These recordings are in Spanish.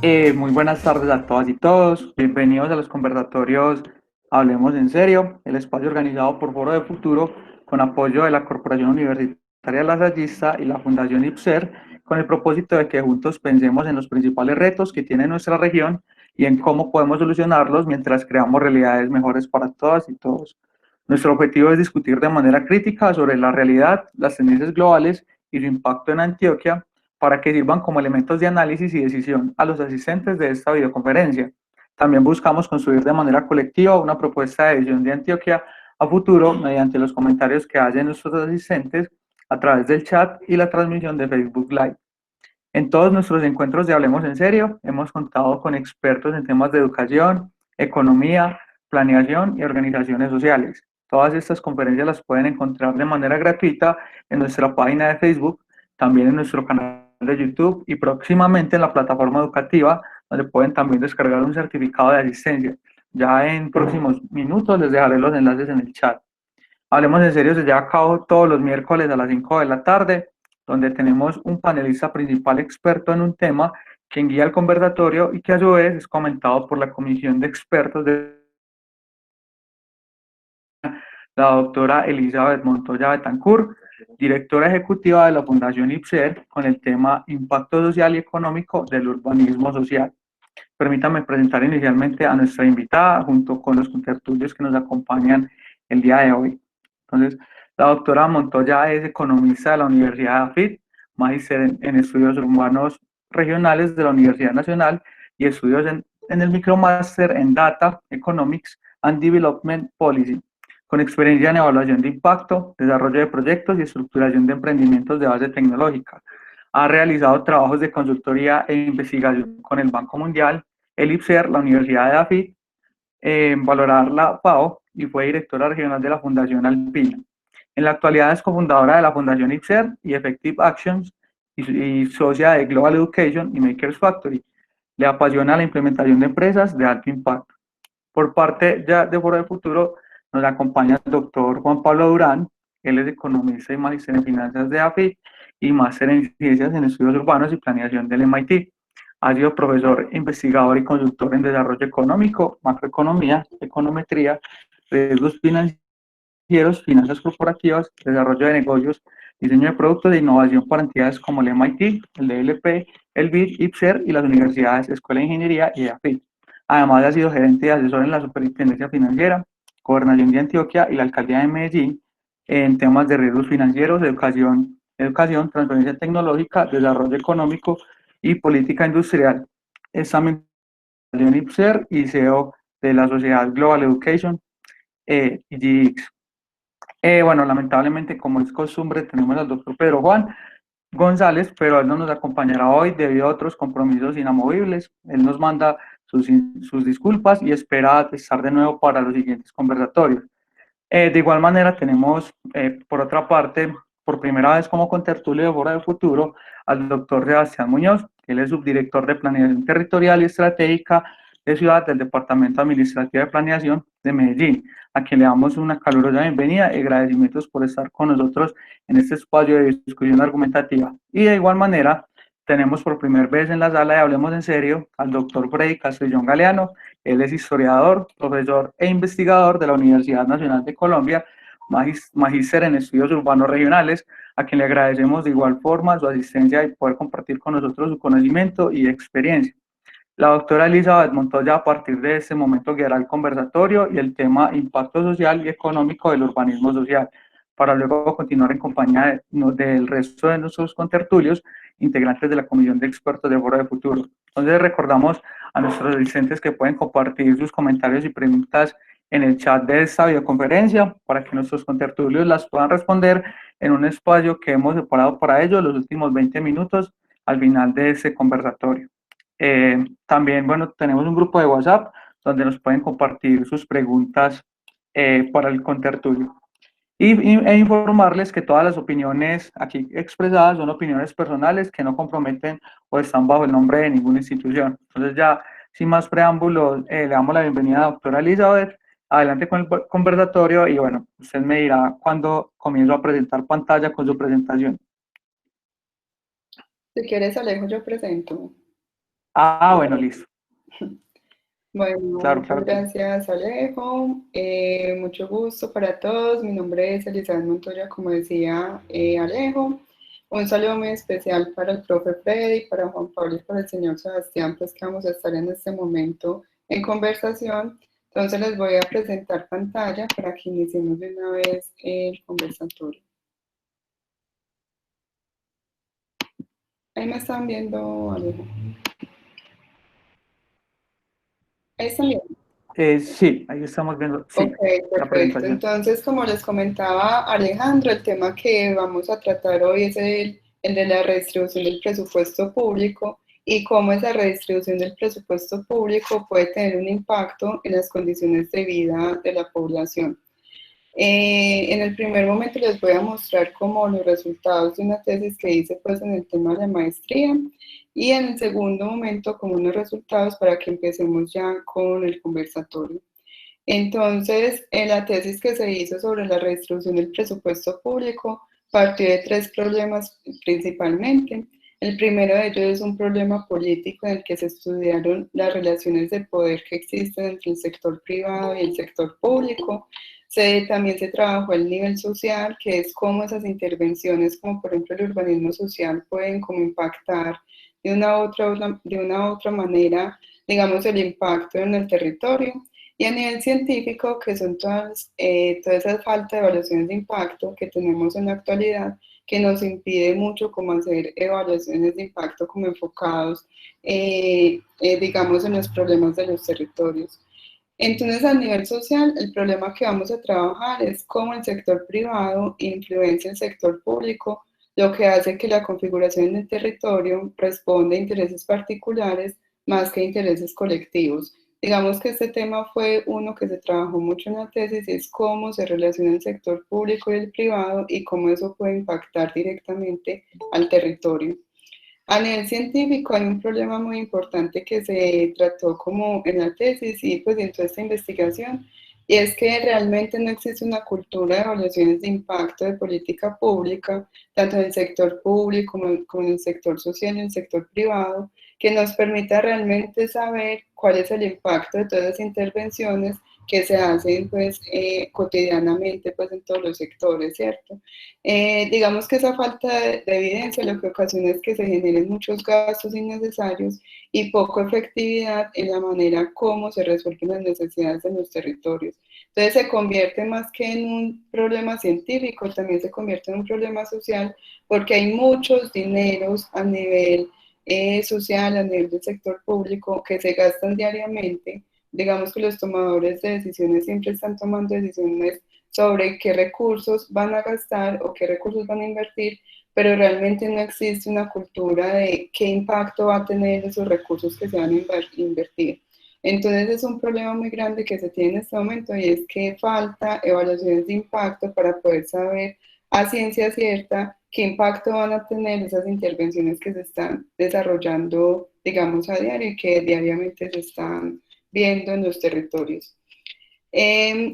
Muy buenas tardes a todas y todos. Bienvenidos a los conversatorios Hablemos en Serio, el espacio organizado por Foro de Futuro con apoyo de la Corporación Universitaria Lasallista y la Fundación IPSER, con el propósito de que juntos pensemos en los principales retos que tiene nuestra región y en cómo podemos solucionarlos mientras creamos realidades mejores para todas y todos. Nuestro objetivo es discutir de manera crítica sobre la realidad, las tendencias globales y su impacto en Antioquia para que sirvan como elementos de análisis y decisión a los asistentes de esta videoconferencia. También buscamos construir de manera colectiva una propuesta de visión de Antioquia a futuro mediante los comentarios que hacen nuestros asistentes a través del chat y la transmisión de Facebook Live. En todos nuestros encuentros de Hablemos en Serio, hemos contado con expertos en temas de educación, economía, planeación y organizaciones sociales. Todas estas conferencias las pueden encontrar de manera gratuita en nuestra página de Facebook, también en nuestro canal de YouTube y próximamente en la plataforma educativa, donde pueden también descargar un certificado de asistencia. Ya en próximos minutos les dejaré los enlaces en el chat. Hablemos en Serio se lleva a cabo todos los miércoles a las 5 de la tarde, donde tenemos un panelista principal experto en un tema quien guía el conversatorio y que a su vez es comentado por la comisión de expertos de la doctora Elizabeth Montoya Betancourt, directora ejecutiva de la Fundación IPSER, con el tema Impacto Social y Económico del Urbanismo Social. Permítame presentar inicialmente a nuestra invitada junto con los contertulios que nos acompañan el día de hoy. Entonces, la doctora Montoya es economista de la Universidad de AFIT, magíster en estudios urbanos regionales de la Universidad Nacional y estudios en el micromáster en Data Economics and Development Policy, con experiencia en evaluación de impacto, desarrollo de proyectos y estructuración de emprendimientos de base tecnológica. Ha realizado trabajos de consultoría e investigación con el Banco Mundial, el IPSER, la Universidad de AFIT, valorar la FAO y fue directora regional de la Fundación Alpina. En la actualidad es cofundadora de la Fundación IPSER y Effective Actions y socia de Global Education y Makers Factory. Le apasiona la implementación de empresas de alto impacto. Por parte ya de Foro de Futuro nos acompaña el doctor Juan Pablo Durán. Él es economista y magíster en finanzas de AFIT y máster en ciencias en estudios urbanos y planeación del MIT. Ha sido profesor, investigador y consultor en desarrollo económico, macroeconomía, econometría, riesgos financieros, finanzas corporativas, desarrollo de negocios, diseño de productos e innovación para entidades como el MIT, el DLP, el BID, IPSER y las universidades Escuela de Ingeniería y AFIT. Además, ha sido gerente y asesor en la Superintendencia Financiera, Gobernación de Antioquia y la Alcaldía de Medellín en temas de riesgos financieros, educación, transferencia tecnológica, desarrollo económico y política industrial. Es también IPSER y CEO de la sociedad Global Education y GX. Bueno, lamentablemente, como es costumbre, tenemos al doctor Pedro Juan González, pero él no nos acompañará hoy debido a otros compromisos inamovibles. Él nos manda sus disculpas y espera estar de nuevo para los siguientes conversatorios. De igual manera, tenemos, por otra parte, por primera vez como contertulio de Foro de Futuro, al doctor Sebastián Muñoz. Él es subdirector de Planeación Territorial y Estratégica de Ciudad del Departamento Administrativo de Planeación de Medellín, a quien le damos una calurosa bienvenida y agradecimientos por estar con nosotros en este espacio de discusión argumentativa. Y de igual manera, tenemos por primera vez en la sala de Hablemos en Serio al doctor Freddy Castellón Galeano. Él es historiador, profesor e investigador de la Universidad Nacional de Colombia, magíster en estudios urbanos regionales, a quien le agradecemos de igual forma su asistencia y poder compartir con nosotros su conocimiento y experiencia. La doctora Elizabeth Montoya a partir de este momento guiará el conversatorio y el tema impacto social y económico del urbanismo social, para luego continuar en compañía del resto de nuestros contertulios, integrantes de la Comisión de Expertos de Foro de Futuro. Entonces recordamos a nuestros asistentes que pueden compartir sus comentarios y preguntas en el chat de esta videoconferencia para que nuestros contertulios las puedan responder en un espacio que hemos separado para ello los últimos 20 minutos al final de este conversatorio. También, bueno, tenemos un grupo de WhatsApp donde nos pueden compartir sus preguntas para el contertulio. E informarles que todas las opiniones aquí expresadas son opiniones personales que no comprometen o están bajo el nombre de ninguna institución. Entonces ya, sin más preámbulos, le damos la bienvenida a la doctora Elizabeth. Adelante con el conversatorio y bueno, usted me dirá cuándo comienzo a presentar pantalla con su presentación. Si quieres, Alejo, yo presento. Ah, bueno, listo. Bueno, Claro, muchas claro que sí. gracias, Alejo. Mucho gusto para todos. Mi nombre es Elizabeth Montoya, como decía Alejo. Un saludo muy especial para el profe Freddy, para Juan Pablo y para el señor Sebastián, pues que vamos a estar en este momento en conversación. Entonces les voy a presentar pantalla para que iniciemos de una vez el conversatorio. Ahí me están viendo, Alejo. Ahí están viendo. Sí, ahí estamos viendo, Ok, sí, la perfecto. presentación. Entonces, como les comentaba Alejandro, el tema que vamos a tratar hoy es el de la redistribución del presupuesto público y cómo esa redistribución del presupuesto público puede tener un impacto en las condiciones de vida de la población. En el primer momento les voy a mostrar como los resultados de una tesis que hice pues en el tema de la maestría y en el segundo momento como unos resultados para que empecemos ya con el conversatorio. Entonces, en la tesis que se hizo sobre la redistribución del presupuesto público partió de tres problemas principalmente. El primero de ellos es un problema político en el que se estudiaron las relaciones de poder que existen entre el sector privado y el sector público. También se trabajó el nivel social, que es cómo esas intervenciones, como por ejemplo el urbanismo social, pueden como impactar de una otra manera, digamos, el impacto en el territorio. Y a nivel científico, que son toda esa falta de evaluaciones de impacto que tenemos en la actualidad, que nos impide mucho como hacer evaluaciones de impacto como enfocados, digamos, en los problemas de los territorios. Entonces, a nivel social, el problema que vamos a trabajar es cómo el sector privado influencia el sector público, lo que hace que la configuración del territorio responda a intereses particulares más que a intereses colectivos. Digamos que este tema fue uno que se trabajó mucho en la tesis, y es cómo se relaciona el sector público y el privado y cómo eso puede impactar directamente al territorio. A nivel científico hay un problema muy importante que se trató como en la tesis y pues en toda esta investigación, y es que realmente no existe una cultura de evaluaciones de impacto de política pública, tanto en el sector público como en el sector social y en el sector privado, que nos permita realmente saber cuál es el impacto de todas las intervenciones que se hacen pues cotidianamente pues en todos los sectores, ¿cierto? Digamos que esa falta de evidencia lo que ocasiona es que se generen muchos gastos innecesarios y poca efectividad en la manera como se resuelven las necesidades de los territorios. Entonces se convierte más que en un problema científico, también se convierte en un problema social porque hay muchos dineros a nivel social, a nivel del sector público que se gastan diariamente. Digamos que los tomadores de decisiones siempre están tomando decisiones sobre qué recursos van a gastar o qué recursos van a invertir, pero realmente no existe una cultura de qué impacto va a tener esos recursos que se van a invertir. Entonces es un problema muy grande que se tiene en este momento y es que falta evaluaciones de impacto para poder saber a ciencia cierta qué impacto van a tener esas intervenciones que se están desarrollando, digamos, a diario y que diariamente se están viendo en los territorios.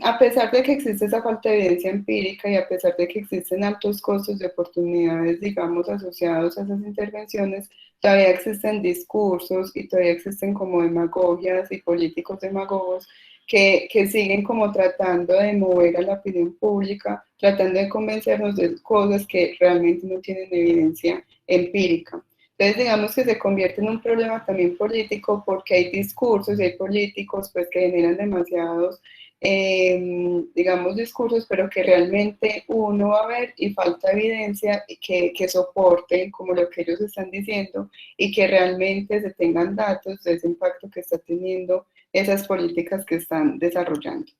A pesar de que existe esa falta de evidencia empírica y a pesar de que existen altos costos de oportunidades, digamos, asociados a esas intervenciones, todavía existen discursos y todavía existen como demagogias y políticos demagogos que siguen como tratando de mover a la opinión pública, tratando de convencernos de cosas que realmente no tienen evidencia empírica. Entonces, digamos que se convierte en un problema también político porque hay discursos y hay políticos pues, que generan demasiados digamos, discursos, pero que realmente uno va a ver y falta evidencia que soporten como lo que ellos están diciendo y que realmente se tengan datos de ese impacto que está teniendo esas políticas que están desarrollando.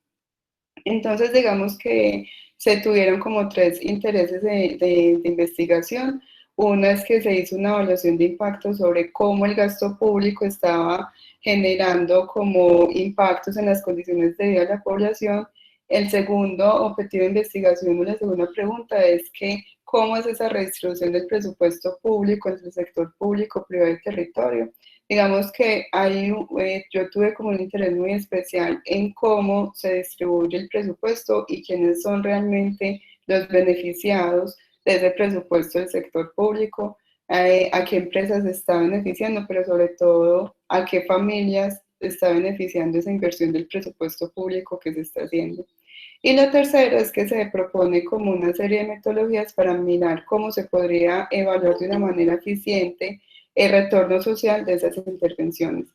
Entonces, digamos que se tuvieron como tres intereses de investigación. Una es que se hizo una evaluación de impacto sobre cómo el gasto público estaba generando como impactos en las condiciones de vida de la población. El segundo objetivo de investigación o la segunda pregunta es que cómo es esa redistribución del presupuesto público entre el sector público, privado y territorio. Digamos que yo tuve como un interés muy especial en cómo se distribuye el presupuesto y quiénes son realmente los beneficiados de ese presupuesto del sector público. a qué empresas está beneficiando, pero sobre todo a qué familias está beneficiando esa inversión del presupuesto público que se está haciendo. Y lo tercero es que se propone como una serie de metodologías para mirar cómo se podría evaluar de una manera eficiente el retorno social de esas intervenciones.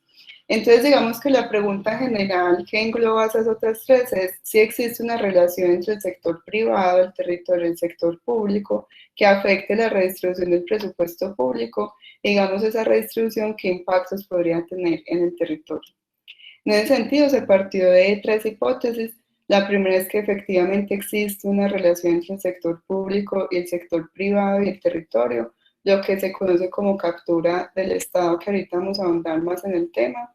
Entonces, digamos que la pregunta general que engloba esas otras tres es si existe una relación entre el sector privado, el territorio y el sector público que afecte la redistribución del presupuesto público, digamos esa redistribución, qué impactos podría tener en el territorio. En ese sentido, se partió de tres hipótesis. La primera es que efectivamente existe una relación entre el sector público y el sector privado y el territorio, lo que se conoce como captura del Estado, que ahorita vamos a ahondar más en el tema.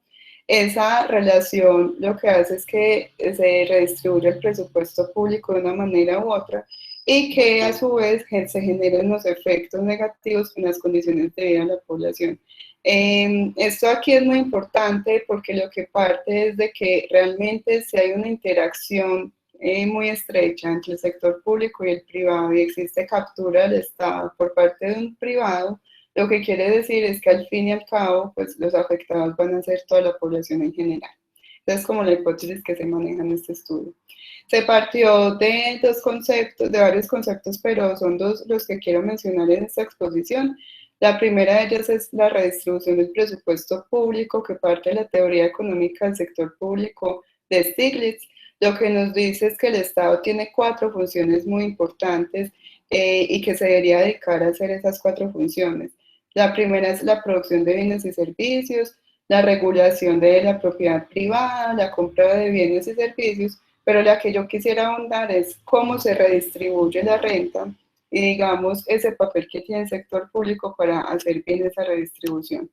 Esa relación lo que hace es que se redistribuye el presupuesto público de una manera u otra y que a su vez se generen los efectos negativos en las condiciones de vida de la población. Esto aquí es muy importante porque lo que parte es de que realmente si hay una interacción muy estrecha entre el sector público y el privado y existe captura del Estado por parte de un privado, lo que quiere decir es que al fin y al cabo, pues los afectados van a ser toda la población en general. Entonces, como la hipótesis que se maneja en este estudio. Se partió de dos conceptos, de varios conceptos, pero son dos los que quiero mencionar en esta exposición. La primera de ellas es la redistribución del presupuesto público, que parte de la teoría económica del sector público de Stiglitz. Lo que nos dice es que el Estado tiene cuatro funciones muy importantes y que se debería dedicar a hacer esas cuatro funciones. La primera es la producción de bienes y servicios, la regulación de la propiedad privada, la compra de bienes y servicios, pero la que yo quisiera ahondar es cómo se redistribuye la renta y digamos ese papel que tiene el sector público para hacer bien esa redistribución.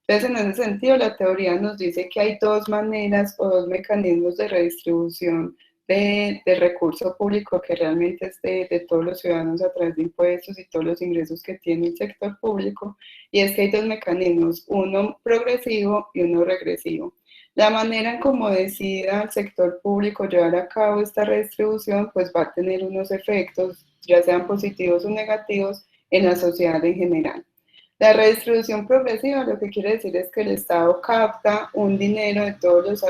Entonces, en ese sentido, la teoría nos dice que hay dos maneras o dos mecanismos de redistribución de recurso público que realmente es de todos los ciudadanos a través de impuestos y todos los ingresos que tiene el sector público, y es que hay dos mecanismos, uno progresivo y uno regresivo. La manera en cómo decida el sector público llevar a cabo esta redistribución, pues va a tener unos efectos, ya sean positivos o negativos, en la sociedad en general. La redistribución progresiva lo que quiere decir es que el Estado capta un dinero de todos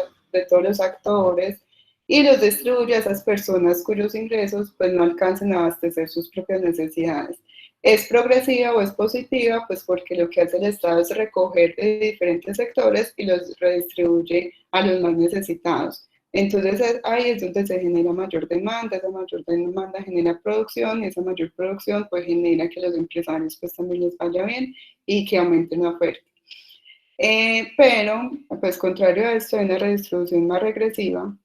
los actores y los distribuye a esas personas cuyos ingresos pues no alcancen a abastecer sus propias necesidades. ¿Es progresiva o es positiva? Pues porque lo que hace el Estado es recoger de diferentes sectores y los redistribuye a los más necesitados. Entonces ahí es donde se genera mayor demanda, esa mayor demanda genera producción y esa mayor producción pues genera que los empresarios pues también les vaya bien y que aumenten la oferta. Pero pues contrario a esto hay una redistribución más regresiva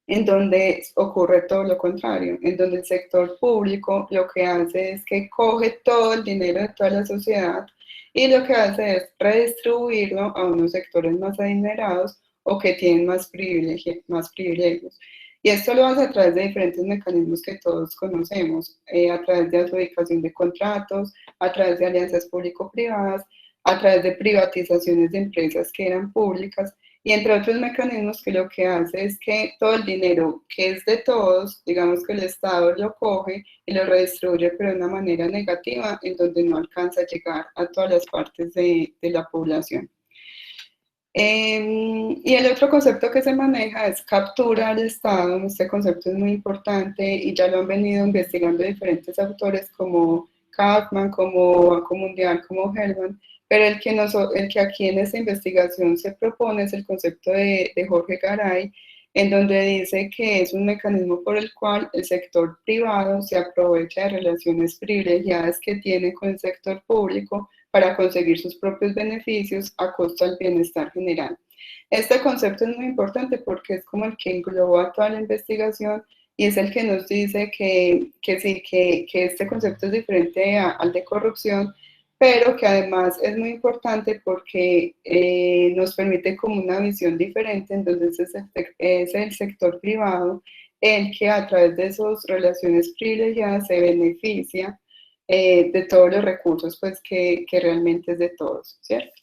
en donde ocurre todo lo contrario, en donde el sector público lo que hace es que coge todo el dinero de toda la sociedad y lo que hace es redistribuirlo a unos sectores más adinerados o que tienen más privilegios. Y esto lo hace a través de diferentes mecanismos que todos conocemos, a través de adjudicación de contratos, a través de alianzas público-privadas, a través de privatizaciones de empresas que eran públicas y entre otros mecanismos que lo que hace es que todo el dinero que es de todos, digamos que el Estado lo coge y lo redistribuye pero de una manera negativa en donde no alcanza a llegar a todas las partes de la población. Y el otro concepto que se maneja es captura del Estado. Este concepto es muy importante y ya lo han venido investigando diferentes autores como Kaufman, como Banco Mundial, como Hellman, pero el que aquí en esta investigación se propone es el concepto de Jorge Garay, en donde dice que es un mecanismo por el cual el sector privado se aprovecha de relaciones privilegiadas que tiene con el sector público para conseguir sus propios beneficios a costa del bienestar general. Este concepto es muy importante porque es como el que engloba toda la investigación y es el que nos dice que sí, que este concepto es diferente al de corrupción, pero que además es muy importante porque nos permite como una visión diferente, entonces es el sector privado el que a través de sus relaciones privilegiadas se beneficia de todos los recursos pues que realmente es de todos, ¿cierto?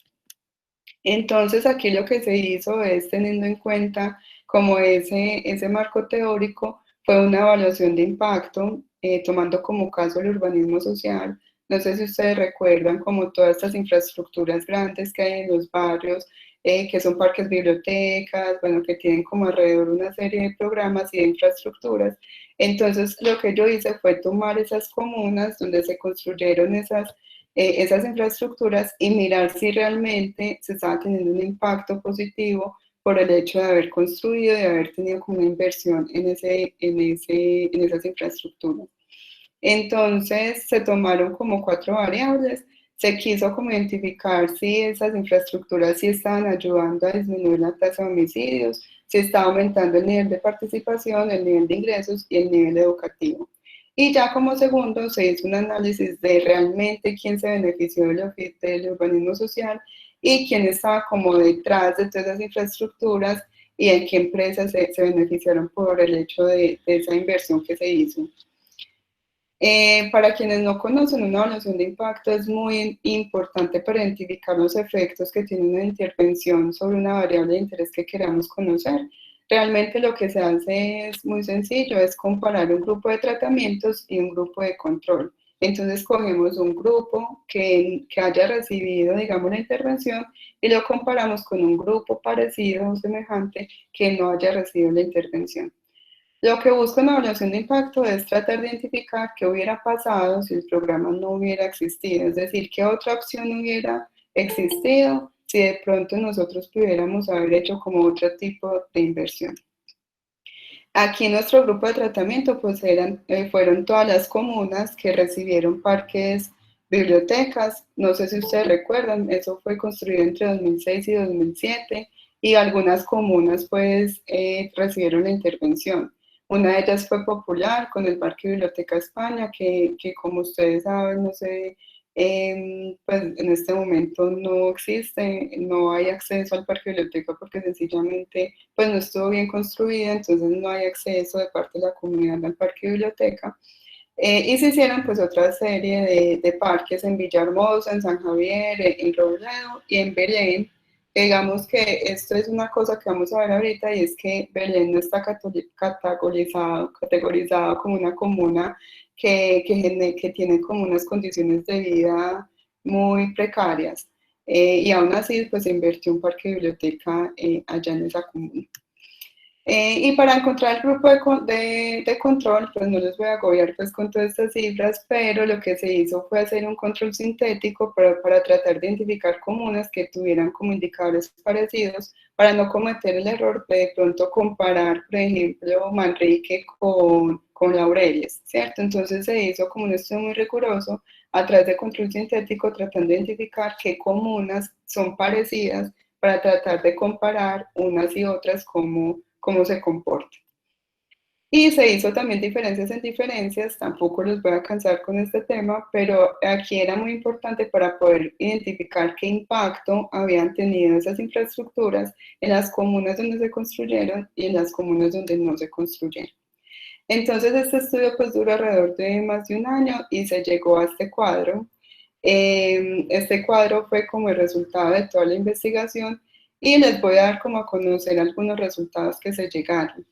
Entonces aquí lo que se hizo es teniendo en cuenta como ese marco teórico fue una evaluación de impacto tomando como caso el urbanismo social No sé si ustedes recuerdan como todas estas infraestructuras grandes que hay en los barrios, que son parques, bibliotecas, bueno, que tienen como alrededor una serie de programas y de infraestructuras. Entonces, lo que yo hice fue tomar esas comunas donde se construyeron esas infraestructuras y mirar si realmente se estaba teniendo un impacto positivo por el hecho de haber construido, de haber tenido como una inversión en esas infraestructuras. Entonces se tomaron como 4 variables, se quiso como identificar si esas infraestructuras sí estaban ayudando a disminuir la tasa de homicidios, si estaba aumentando el nivel de participación, el nivel de ingresos y el nivel educativo. Y ya como segundo se hizo un análisis de realmente quién se benefició del urbanismo social y quién estaba como detrás de todas esas infraestructuras y en qué empresas se beneficiaron por el hecho de esa inversión que se hizo. Para quienes no conocen, una evaluación de impacto es muy importante para identificar los efectos que tiene una intervención sobre una variable de interés que queramos conocer. Realmente lo que se hace es muy sencillo, es comparar un grupo de tratamientos y un grupo de control. Entonces cogemos un grupo que haya recibido, digamos, la intervención y lo comparamos con un grupo parecido o semejante que no haya recibido la intervención. Lo que busca una evaluación de impacto es tratar de identificar qué hubiera pasado si el programa no hubiera existido, es decir, qué otra opción hubiera existido si de pronto nosotros pudiéramos haber hecho como otro tipo de inversión. Aquí nuestro grupo de tratamiento pues fueron todas las comunas que recibieron parques, bibliotecas, no sé si ustedes recuerdan, eso fue construido entre 2006 y 2007 y algunas comunas pues recibieron la intervención. Una de ellas fue Popular con el Parque Biblioteca España, que como ustedes saben, no sé, pues en este momento no existe, no hay acceso al Parque Biblioteca porque sencillamente pues no estuvo bien construida, entonces no hay acceso de parte de la comunidad al Parque Biblioteca. Y se hicieron pues otra serie de parques en Villahermosa, en San Javier, en Robledo y en Belén. Digamos que esto es una cosa que vamos a ver ahorita y es que Belén no está categorizado como una comuna que tiene como unas condiciones de vida muy precarias. Y aún así pues se invirtió un parque biblioteca allá en esa comuna. Y para encontrar el grupo de control, pues no les voy a agobiar pues con todas estas cifras, pero lo que se hizo fue hacer un control sintético para tratar de identificar comunas que tuvieran como indicadores parecidos para no cometer el error de pronto comparar, por ejemplo, Manrique con Laureles, ¿cierto? Entonces se hizo como un estudio muy riguroso a través de control sintético tratando de identificar qué comunas son parecidas para tratar de comparar unas y otras cómo se comporta. Y se hizo también diferencias en diferencias, tampoco los voy a cansar con este tema, pero aquí era muy importante para poder identificar qué impacto habían tenido esas infraestructuras en las comunas donde se construyeron y en las comunas donde no se construyeron. Entonces este estudio pues duró alrededor de más de un año y se llegó a este cuadro. Este cuadro fue como el resultado de toda la investigación y les voy a dar como a conocer algunos resultados que se llegaron.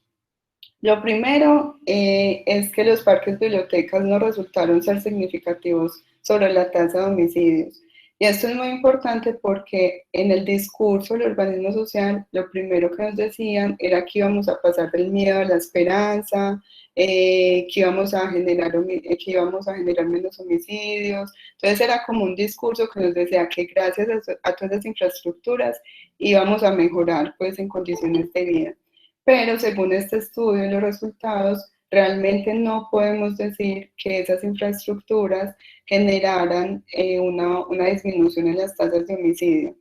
Lo primero es que los parques bibliotecas no resultaron ser significativos sobre la tasa de homicidios. Y esto es muy importante porque en el discurso del urbanismo social, lo primero que nos decían era que íbamos a pasar del miedo a la esperanza, que íbamos a generar menos homicidios. Entonces era como un discurso que nos decía que gracias a todas las infraestructuras íbamos a mejorar pues en condiciones de vida. Pero según este estudio y los resultados, realmente no podemos decir que esas infraestructuras generaran una disminución en las tasas de homicidio.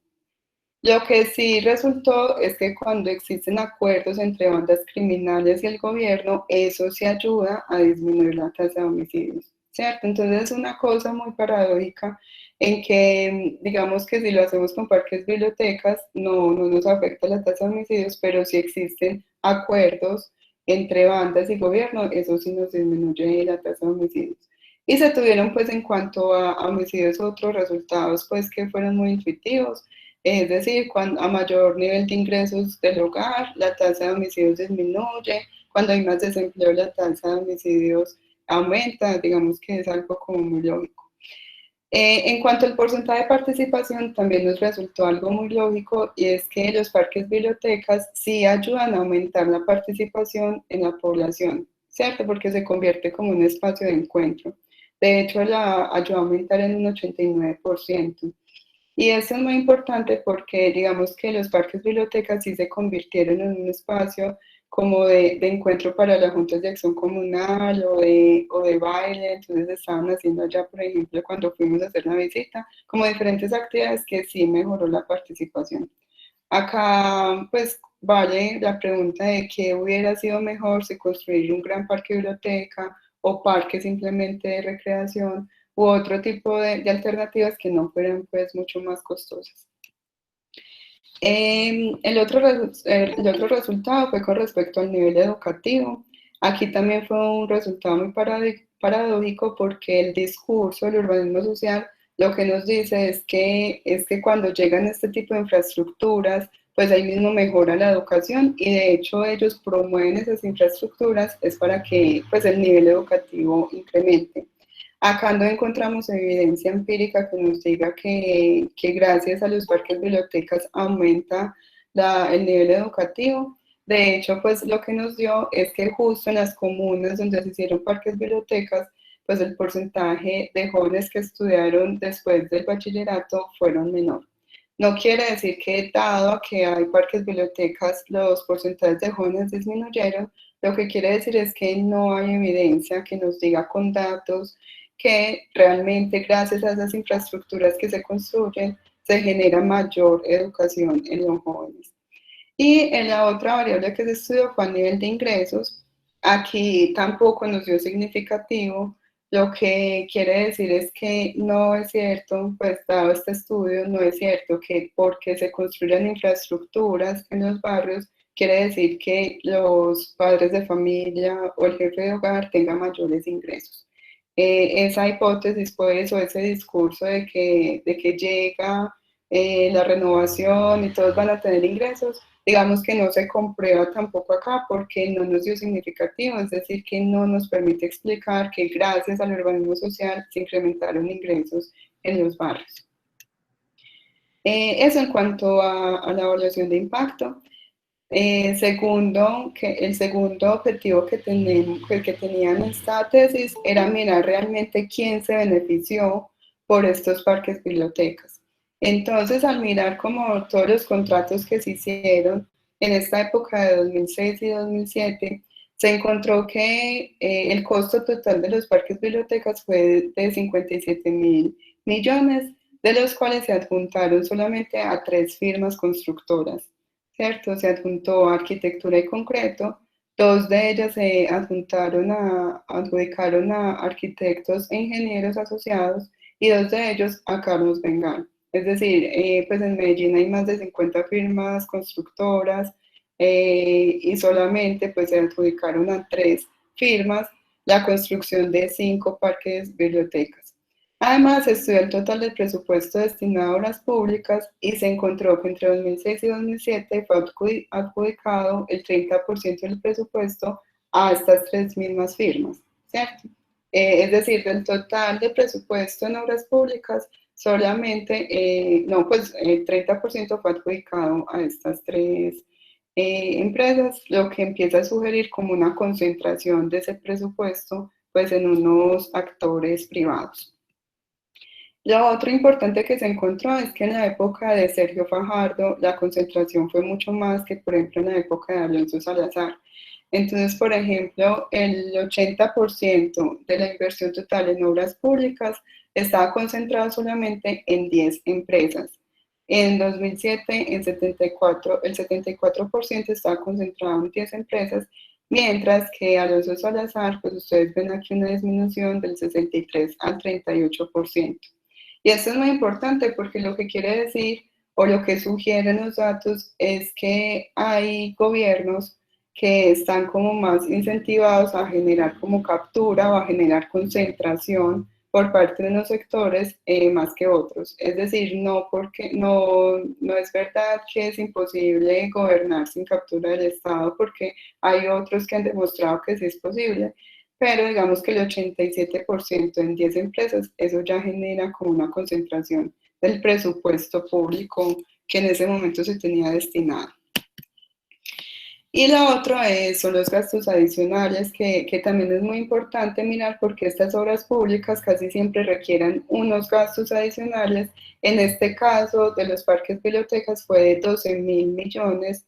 Lo que sí resultó es que cuando existen acuerdos entre bandas criminales y el gobierno, eso sí ayuda a disminuir la tasa de homicidios, ¿cierto? Entonces es una cosa muy paradójica en que, digamos que si lo hacemos con parques, bibliotecas, no nos afecta la tasa de homicidios, pero si existen acuerdos entre bandas y gobierno, eso sí nos disminuye la tasa de homicidios. Y se tuvieron pues en cuanto a homicidios otros resultados pues que fueron muy intuitivos. Es decir, a mayor nivel de ingresos del hogar, la tasa de homicidios disminuye, cuando hay más desempleo, la tasa de homicidios aumenta, digamos que es algo como muy lógico. En cuanto al porcentaje de participación, también nos resultó algo muy lógico y es que los parques bibliotecas sí ayudan a aumentar la participación en la población, ¿cierto? Porque se convierte como un espacio de encuentro. De hecho, la ayuda a aumentar en un 89%. Y eso es muy importante porque digamos que los parques bibliotecas sí se convirtieron en un espacio como de encuentro para las juntas de acción comunal o de baile, entonces estaban haciendo allá, por ejemplo, cuando fuimos a hacer la visita, como diferentes actividades que sí mejoró la participación. Acá, pues, vale la pregunta de qué hubiera sido mejor si construir un gran parque biblioteca o parque simplemente de recreación u otro tipo de alternativas que no fueran, pues, mucho más costosas. El otro resultado fue con respecto al nivel educativo. Aquí también fue un resultado muy paradójico porque el discurso del urbanismo social lo que nos dice es que cuando llegan este tipo de infraestructuras, pues ahí mismo mejora la educación y de hecho ellos promueven esas infraestructuras es para que pues el nivel educativo incremente. Acá no encontramos evidencia empírica que nos diga que gracias a los parques bibliotecas aumenta el nivel educativo. De hecho, pues lo que nos dio es que justo en las comunas donde se hicieron parques bibliotecas, pues el porcentaje de jóvenes que estudiaron después del bachillerato fueron menor. No quiere decir que dado a que hay parques bibliotecas, los porcentajes de jóvenes disminuyeron, lo que quiere decir es que no hay evidencia que nos diga con datos que realmente gracias a esas infraestructuras que se construyen se genera mayor educación en los jóvenes. Y en la otra variable que se estudió fue a nivel de ingresos. Aquí tampoco nos dio significativo. Lo que quiere decir es que no es cierto, pues dado este estudio, no es cierto que porque se construyan infraestructuras en los barrios, quiere decir que los padres de familia o el jefe de hogar tenga mayores ingresos. Esa hipótesis, pues, o ese discurso de que llega la renovación y todos van a tener ingresos, digamos que no se comprueba tampoco acá porque no nos dio significativo, es decir, que no nos permite explicar que gracias al urbanismo social se incrementaron ingresos en los barrios. Eso en cuanto a la evaluación de impacto. El segundo objetivo que tenían esta tesis era mirar realmente quién se benefició por estos parques bibliotecas. Entonces, al mirar como todos los contratos que se hicieron en esta época de 2006 y 2007, se encontró que el costo total de los parques bibliotecas fue de 57.000 millones, de los cuales se adjuntaron solamente a 3 firmas constructoras. ¿Cierto? Se adjuntó a arquitectura y concreto, 2 de ellas se adjudicaron a arquitectos e ingenieros asociados y 2 de ellos a Carlos Bengal. Es decir, pues en Medellín hay más de 50 firmas constructoras y solamente pues se adjudicaron a 3 firmas la construcción de 5 parques bibliotecas. Además, estudió el total del presupuesto destinado a obras públicas y se encontró que entre 2006 y 2007 fue adjudicado el 30% del presupuesto a estas 3 mismas firmas, ¿cierto? Es decir, del total de presupuesto en obras públicas, solamente, no, pues el 30% fue adjudicado a estas 3 empresas, lo que empieza a sugerir como una concentración de ese presupuesto pues en unos actores privados. Lo otro importante que se encontró es que en la época de Sergio Fajardo la concentración fue mucho más que, por ejemplo, en la época de Alonso Salazar. Entonces, por ejemplo, el 80% de la inversión total en obras públicas estaba concentrado solamente en 10 empresas. En 2007, el 74% estaba concentrado en 10 empresas, mientras que Alonso Salazar, pues ustedes ven aquí una disminución del 63 al 38%. Y esto es muy importante porque lo que quiere decir o lo que sugieren los datos es que hay gobiernos que están como más incentivados a generar como captura o a generar concentración por parte de unos sectores más que otros. Es decir, no porque no es verdad que es imposible gobernar sin captura del Estado porque hay otros que han demostrado que sí es posible, pero digamos que el 87% en 10 empresas, eso ya genera como una concentración del presupuesto público que en ese momento se tenía destinado. Y lo otro son los gastos adicionales, que también es muy importante mirar porque estas obras públicas casi siempre requieren unos gastos adicionales. En este caso de los parques bibliotecas fue de 12.000 millones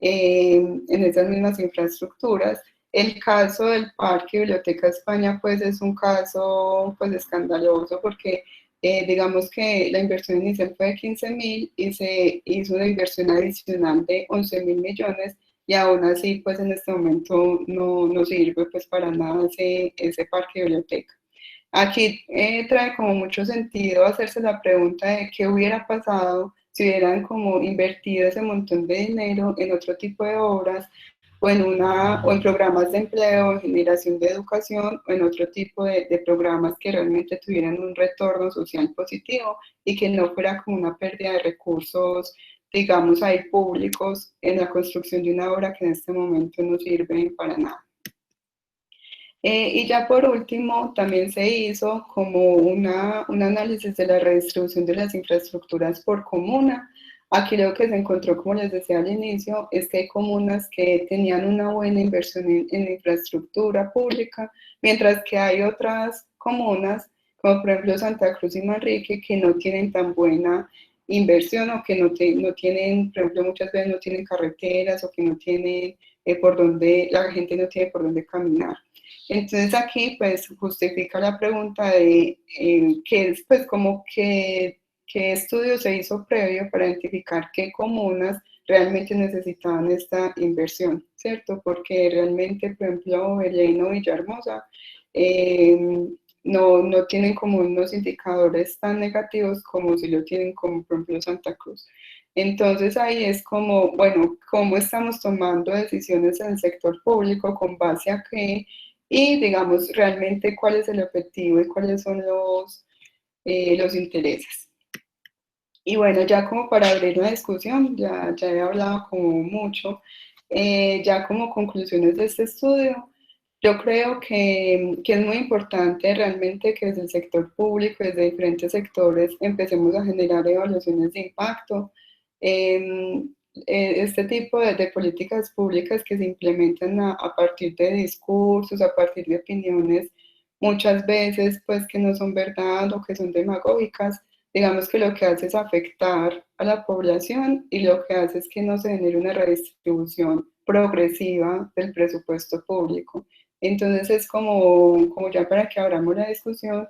en esas mismas infraestructuras. El caso del Parque Biblioteca España pues es un caso pues escandaloso porque digamos que la inversión inicial fue de 15.000 y se hizo una inversión adicional de 11.000 millones y aún así pues en este momento no sirve pues para nada ese parque biblioteca. Aquí trae como mucho sentido hacerse la pregunta de qué hubiera pasado si hubieran como invertido ese montón de dinero en otro tipo de obras o en programas de empleo, en generación de educación o en otro tipo de programas que realmente tuvieran un retorno social positivo y que no fuera como una pérdida de recursos, digamos, ahí públicos en la construcción de una obra que en este momento no sirve para nada. Y ya por último, también se hizo como un análisis de la redistribución de las infraestructuras por comuna. Aquí lo que se encontró, como les decía al inicio, es que hay comunas que tenían una buena inversión en infraestructura pública, mientras que hay otras comunas, como por ejemplo Santa Cruz y Manrique, que no tienen tan buena inversión o que no tienen, por ejemplo, muchas veces no tienen carreteras o que no tienen la gente no tiene por dónde caminar. Entonces aquí pues justifica la pregunta de qué es pues como qué estudio se hizo previo para identificar qué comunas realmente necesitaban esta inversión, ¿cierto? Porque realmente, por ejemplo, Belén o Villahermosa no tienen como unos indicadores tan negativos como si lo tienen como, por ejemplo, Santa Cruz. Entonces ahí es como, bueno, ¿cómo estamos tomando decisiones en el sector público con base a qué? Y digamos realmente cuál es el objetivo y cuáles son los intereses. Y bueno, ya como para abrir una discusión, ya he hablado como mucho, ya como conclusiones de este estudio, yo creo que es muy importante realmente que desde el sector público, desde diferentes sectores, empecemos a generar evaluaciones de impacto. Este tipo de políticas públicas que se implementan a partir de discursos, a partir de opiniones, muchas veces pues que no son verdad o que son demagógicas, digamos que lo que hace es afectar a la población y lo que hace es que no se genere una redistribución progresiva del presupuesto público. Entonces es como ya para que abramos la discusión,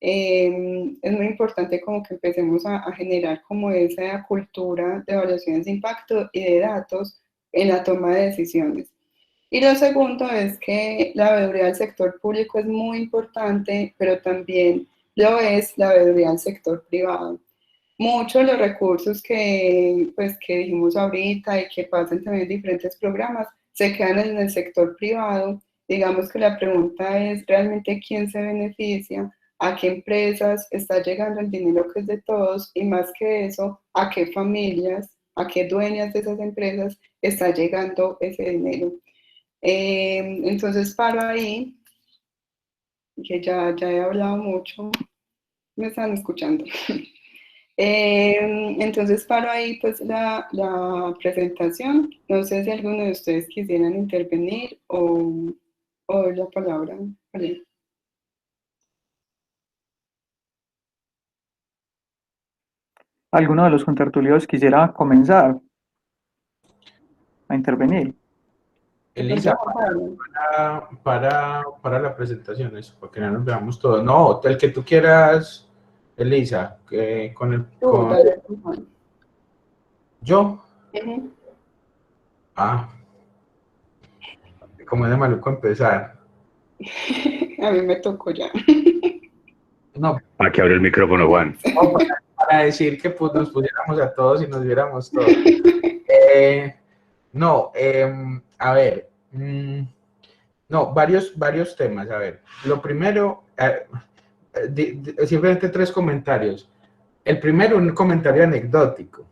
es muy importante como que empecemos a generar como esa cultura de evaluaciones de impacto y de datos en la toma de decisiones. Y lo segundo es que la veeduría del sector público es muy importante, pero también lo es la veeduría del sector privado. Muchos de los recursos que dijimos ahorita y que pasan también en diferentes programas se quedan en el sector privado. Digamos que la pregunta es realmente quién se beneficia, a qué empresas está llegando el dinero que es de todos y más que eso, a qué familias, a qué dueñas de esas empresas está llegando ese dinero. Entonces paro ahí, que ya he hablado mucho, me están escuchando. Entonces paro ahí pues la presentación. No sé si alguno de ustedes quisieran intervenir o la palabra. Vale. ¿Alguno de los contertulios quisiera comenzar a intervenir? Elisa, para la presentación, eso, para que no nos veamos todos. No, el que tú quieras, Elisa, con el... ¿Yo? Ah, como es de maluco empezar. A mí me tocó ya. No. Aquí abre el micrófono, Juan. No, para decir que pues, nos pusiéramos a todos y nos viéramos todos. A ver, no, varios temas. A ver, lo primero, simplemente 3 comentarios. El primero, un comentario anecdótico.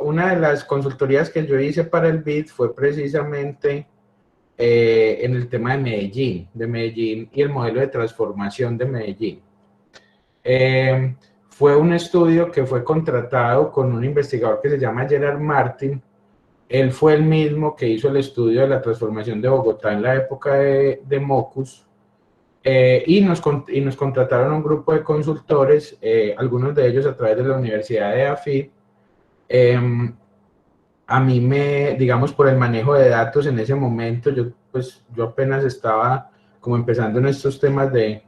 Una de las consultorías que yo hice para el BID fue precisamente en el tema de Medellín y el modelo de transformación de Medellín. Fue un estudio que fue contratado con un investigador que se llama Gerard Martin. Él fue el mismo que hizo el estudio de la transformación de Bogotá en la época de Mocus, y nos contrataron un grupo de consultores, algunos de ellos a través de la Universidad de AFID. A mí digamos, por el manejo de datos en ese momento, yo apenas estaba como empezando en estos temas de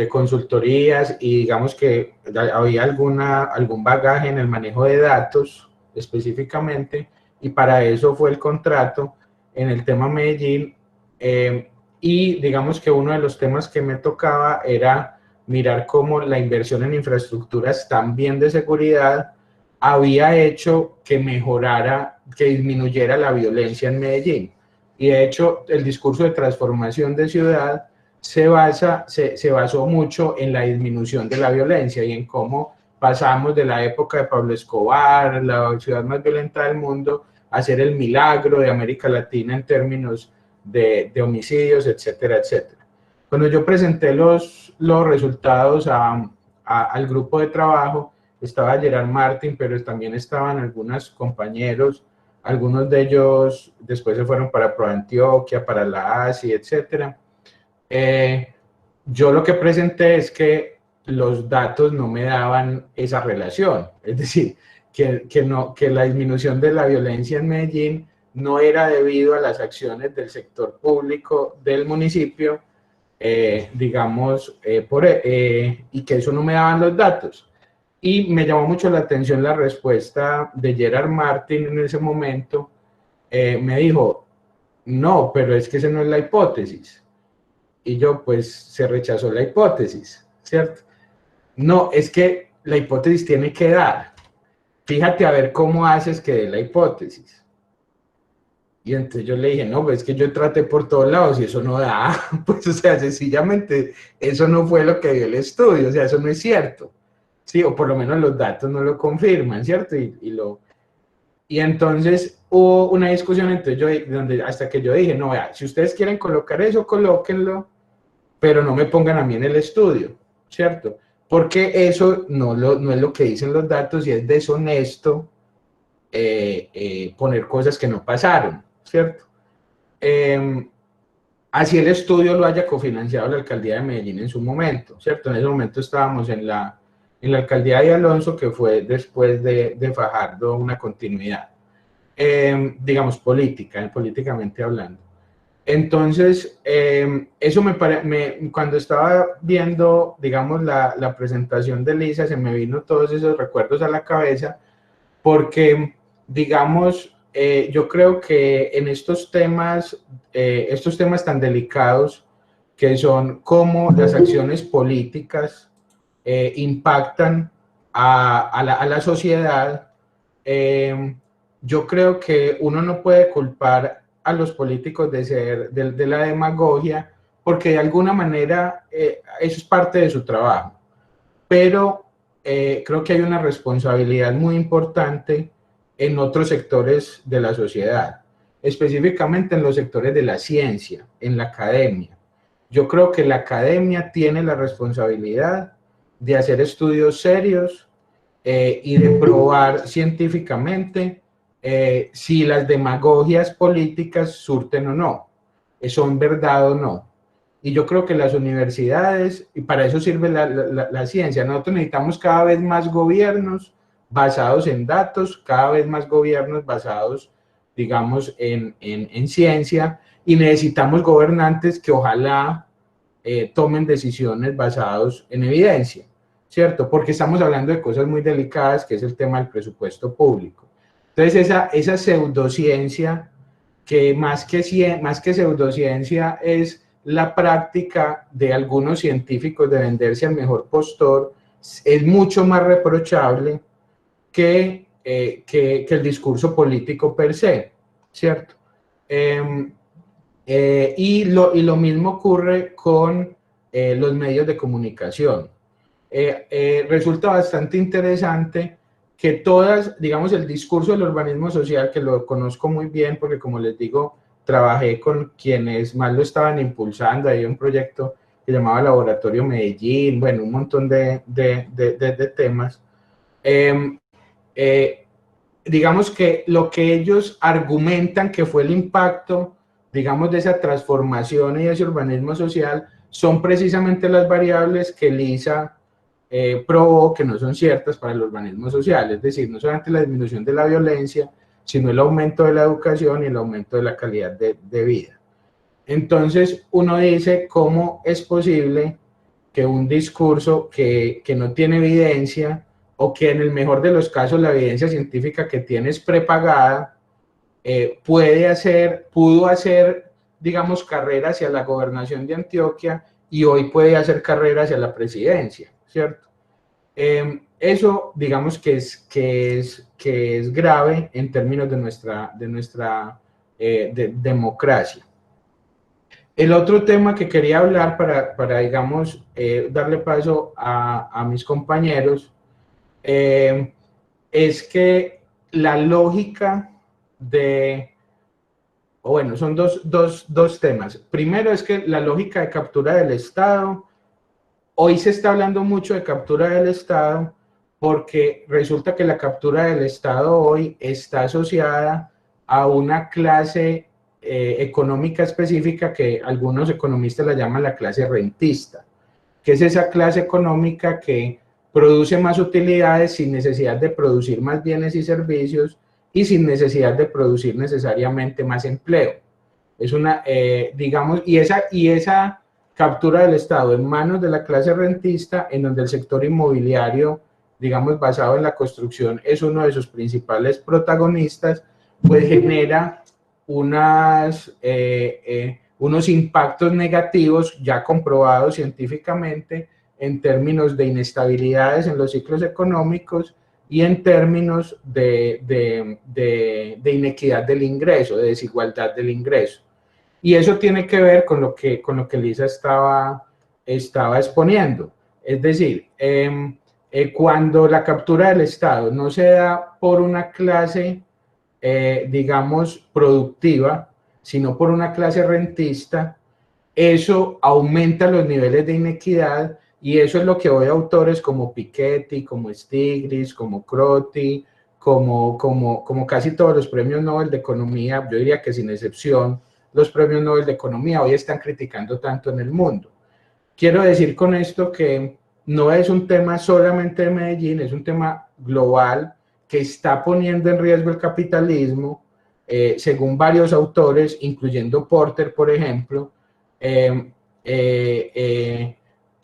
consultorías, y digamos que había algún bagaje en el manejo de datos específicamente, y para eso fue el contrato en el tema Medellín. Y digamos que uno de los temas que me tocaba era mirar cómo la inversión en infraestructuras también de seguridad había hecho que mejorara, que disminuyera la violencia en Medellín. Y de hecho el discurso de transformación de ciudad se basó mucho en la disminución de la violencia y en cómo pasamos de la época de Pablo Escobar, la ciudad más violenta del mundo, a ser el milagro de América Latina en términos de homicidios, etcétera, etcétera. Cuando yo presenté los resultados al grupo de trabajo, estaba Gerard Martin, pero también estaban algunos compañeros, algunos de ellos después se fueron para ProAntioquia, para la ASI, etcétera. Yo lo que presenté es que los datos no me daban esa relación, es decir, que la disminución de la violencia en Medellín no era debido a las acciones del sector público del municipio, digamos, y que eso no me daban los datos. Y me llamó mucho la atención la respuesta de Gerard Martin en ese momento. Me dijo, no, pero es que esa no es la hipótesis. Y yo, pues, se rechazó la hipótesis, ¿cierto? No, es que la hipótesis tiene que dar. Fíjate a ver cómo haces que dé la hipótesis. Y entonces yo le dije, no, pues es que yo traté por todos lados y eso no da. Pues, o sea, sencillamente, eso no fue lo que dio el estudio, o sea, eso no es cierto. Sí, o por lo menos los datos no lo confirman, ¿cierto? Y entonces hubo una discusión entre yo, hasta que yo dije, no, vea, si ustedes quieren colocar eso, colóquenlo, pero no me pongan a mí en el estudio, ¿cierto? Porque eso no es lo que dicen los datos y es deshonesto poner cosas que no pasaron, ¿cierto? Así el estudio lo haya cofinanciado la alcaldía de Medellín en su momento, ¿cierto? En ese momento estábamos en la alcaldía de Alonso, que fue después de Fajardo una continuidad, digamos, políticamente hablando. Entonces, eso cuando estaba viendo, digamos, la presentación de Lisa, se me vino todos esos recuerdos a la cabeza, porque, digamos, yo creo que en estos temas tan delicados, que son cómo las acciones políticas impactan a la sociedad, yo creo que uno no puede culpar a los políticos de la demagogia, porque de alguna manera eso es parte de su trabajo, pero creo que hay una responsabilidad muy importante en otros sectores de la sociedad, específicamente en los sectores de la ciencia, en la academia. Yo creo que la academia tiene la responsabilidad de hacer estudios serios y de probar científicamente si las demagogias políticas surten o no, son verdad o no. Y yo creo que las universidades, y para eso sirve la ciencia, nosotros necesitamos cada vez más gobiernos basados en datos, cada vez más gobiernos basados, digamos, en ciencia, y necesitamos gobernantes que ojalá tomen decisiones basadas en evidencia, ¿cierto? Porque estamos hablando de cosas muy delicadas, que es el tema del presupuesto público. Entonces, esa pseudociencia, que más que pseudociencia es la práctica de algunos científicos de venderse al mejor postor, es mucho más reprochable que el discurso político per se, ¿cierto? Y lo mismo ocurre con los medios de comunicación. Resulta bastante interesante que digamos, el discurso del urbanismo social, que lo conozco muy bien, porque como les digo, trabajé con quienes más lo estaban impulsando, hay un proyecto que llamaba Laboratorio Medellín, bueno, un montón de temas. Digamos que lo que ellos argumentan que fue el impacto, digamos, de esa transformación y de ese urbanismo social, son precisamente las variables que Lisa probó que no son ciertas para el urbanismo social, es decir, no solamente la disminución de la violencia, sino el aumento de la educación y el aumento de la calidad de vida. Entonces, uno dice, ¿cómo es posible que un discurso que no tiene evidencia, o que en el mejor de los casos la evidencia científica que tiene es prepagada, pudo hacer, digamos, carrera hacia la gobernación de Antioquia y hoy puede hacer carrera hacia la presidencia, ¿cierto? Eso, digamos, que es grave en términos de nuestra democracia. El otro tema que quería hablar para digamos, darle paso a mis compañeros, es que la lógica bueno, son dos temas. Primero es que la lógica de captura del Estado, hoy se está hablando mucho de captura del Estado porque resulta que la captura del Estado hoy está asociada a una clase económica específica que algunos economistas la llaman la clase rentista, que es esa clase económica que produce más utilidades sin necesidad de producir más bienes y servicios y sin necesidad de producir necesariamente más empleo. Es una, digamos, y esa captura del Estado en manos de la clase rentista, en donde el sector inmobiliario, digamos, basado en la construcción, es uno de sus principales protagonistas, pues genera unos impactos negativos ya comprobados científicamente en términos de inestabilidades en los ciclos económicos y en términos de inequidad del ingreso, de desigualdad del ingreso. Y eso tiene que ver con lo que Lisa estaba exponiendo. Es decir, cuando la captura del Estado no se da por una clase, digamos, productiva, sino por una clase rentista, eso aumenta los niveles de inequidad y eso es lo que hoy autores como Piketty, como Stiglitz, como Crotty, como casi todos los premios Nobel de Economía, yo diría que sin excepción, los premios Nobel de Economía hoy están criticando tanto en el mundo. Quiero decir con esto que no es un tema solamente de Medellín, es un tema global que está poniendo en riesgo el capitalismo, según varios autores, incluyendo Porter, por ejemplo,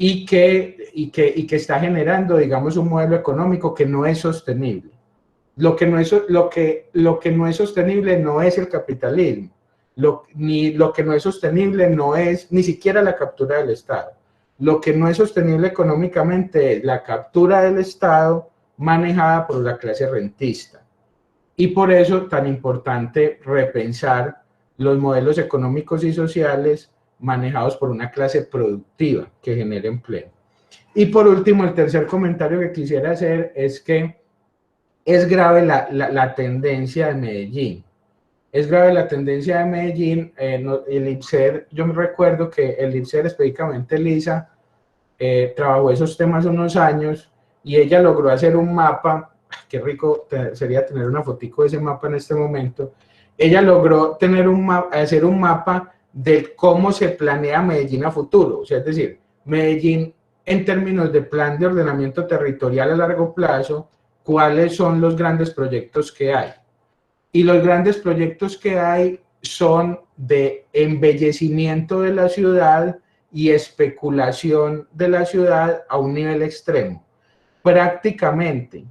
y que está generando, digamos, un modelo económico que no es sostenible. Lo que no es sostenible no es el capitalismo, ni lo que no es sostenible no es ni siquiera la captura del Estado. Lo que no es sostenible económicamente es la captura del Estado manejada por la clase rentista. Y por eso tan importante repensar los modelos económicos y sociales manejados por una clase productiva que genere empleo. Y por último, el tercer comentario que quisiera hacer es que es grave la tendencia de Medellín. Es grave la tendencia de Medellín. El IPSER, yo me recuerdo que el IPSER, específicamente Lisa, trabajó esos temas unos años y ella logró hacer un mapa. Qué rico sería tener una fotico de ese mapa en este momento. Ella logró hacer un mapa de cómo se planea Medellín a futuro. O sea, es decir, Medellín en términos de plan de ordenamiento territorial a largo plazo, cuáles son los grandes proyectos que hay. Y los grandes proyectos que hay son de embellecimiento de la ciudad y especulación de la ciudad a un nivel extremo. Prácticamente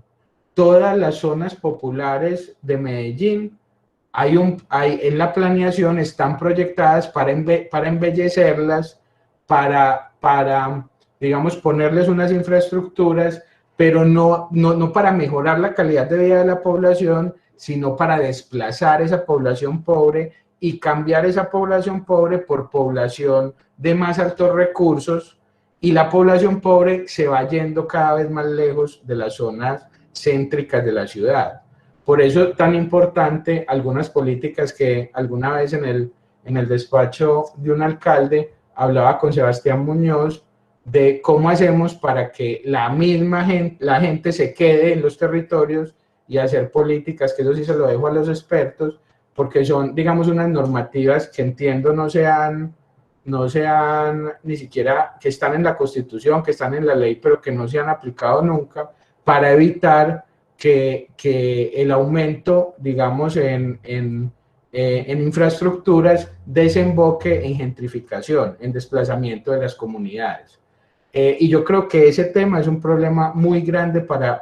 todas las zonas populares de Medellín en la planeación están proyectadas para embellecerlas, para digamos, ponerles unas infraestructuras, pero no para mejorar la calidad de vida de la población, sino para desplazar esa población pobre y cambiar esa población pobre por población de más altos recursos, y la población pobre se va yendo cada vez más lejos de las zonas céntricas de la ciudad. Por eso tan importante algunas políticas que alguna vez en el despacho de un alcalde hablaba con Sebastián Muñoz de cómo hacemos para que la gente se quede en los territorios y hacer políticas, que eso sí se lo dejo a los expertos, porque son, digamos, unas normativas que entiendo no sean ni siquiera, que están en la Constitución, que están en la ley, pero que no se han aplicado nunca, para evitar que el aumento, digamos, en infraestructuras desemboque en gentrificación, en desplazamiento de las comunidades. Y yo creo que ese tema es un problema muy grande para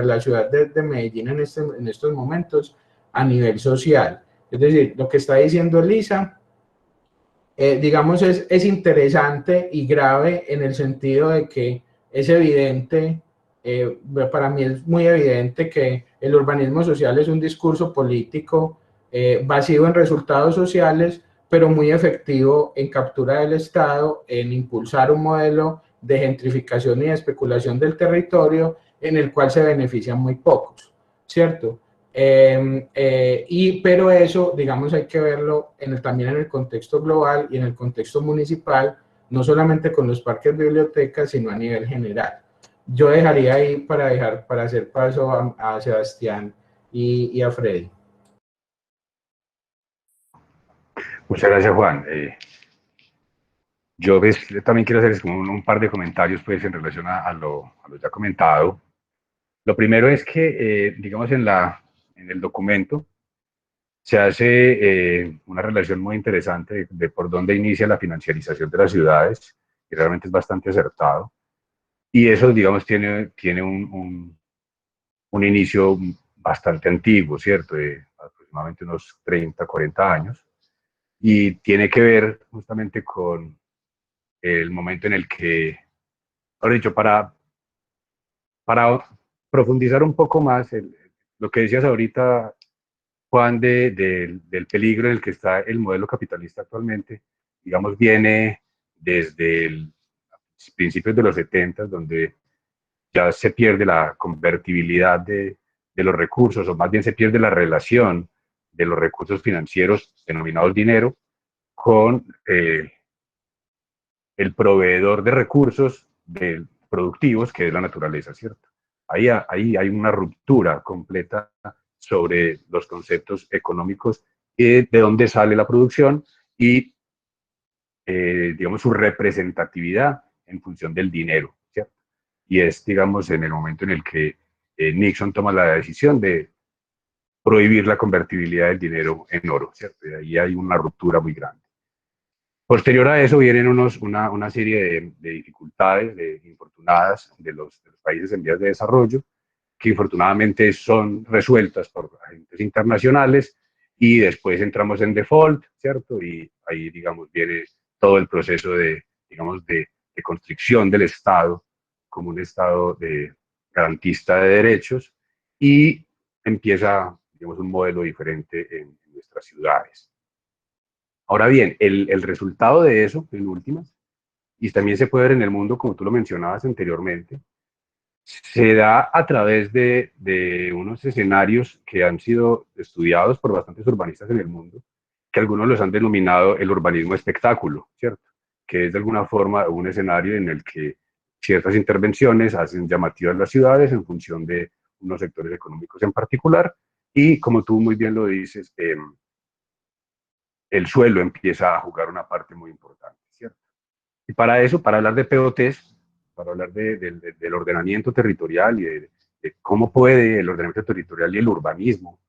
la ciudad de Medellín en estos momentos a nivel social. Es decir, lo que está diciendo Elisa, digamos, es interesante y grave en el sentido de que es evidente, para mí es muy evidente que el urbanismo social es un discurso político vacío en resultados sociales, pero muy efectivo en captura del Estado, en impulsar un modelo de gentrificación y de especulación del territorio en el cual se benefician muy pocos, ¿cierto? Pero eso, digamos, hay que verlo también en el contexto global y en el contexto municipal, no solamente con los parques de bibliotecas, sino a nivel general. Yo dejaría ahí para hacer paso a Sebastián y a Freddy. Muchas gracias, Juan. Yo también quiero hacer como un par de comentarios pues, en relación a lo ya comentado. Lo primero es que, digamos, en el documento se hace una relación muy interesante de por dónde inicia la financiarización de las ciudades, y realmente es bastante acertado. Y eso, digamos, tiene un inicio bastante antiguo, ¿cierto? De aproximadamente unos 30, 40 años. Y tiene que ver justamente con el momento en el que, ahora dicho, para profundizar un poco más, lo que decías ahorita, Juan, del peligro en el que está el modelo capitalista actualmente, digamos, viene desde principios de los 70, donde ya se pierde la convertibilidad de los recursos, o más bien se pierde la relación de los recursos financieros denominados dinero con el proveedor de recursos productivos, que es la naturaleza, ¿cierto? Ahí hay una ruptura completa sobre los conceptos económicos de dónde sale la producción y, digamos, su representatividad en función del dinero, ¿cierto? Y es, digamos, en el momento en el que Nixon toma la decisión de prohibir la convertibilidad del dinero en oro, ¿cierto? Y ahí hay una ruptura muy grande. Posterior a eso vienen una serie de dificultades infortunadas de los países en vías de desarrollo, que infortunadamente son resueltas por agentes internacionales, y después entramos en default, ¿cierto? Y ahí, digamos, viene todo el proceso digamos, de constricción del Estado como un Estado garantista de derechos, y empieza, digamos, un modelo diferente en nuestras ciudades. Ahora bien, el resultado de eso, en últimas, y también se puede ver en el mundo, como tú lo mencionabas anteriormente, se da a través de unos escenarios que han sido estudiados por bastantes urbanistas en el mundo, que algunos los han denominado el urbanismo espectáculo, ¿cierto? Que es de alguna forma un escenario en el que ciertas intervenciones hacen llamativas las ciudades en función de unos sectores económicos en particular, y como tú muy bien lo dices, el suelo empieza a jugar una parte muy importante, ¿cierto? Y para eso, para hablar de POTs, para hablar del ordenamiento territorial y de cómo puede el ordenamiento territorial y el urbanismo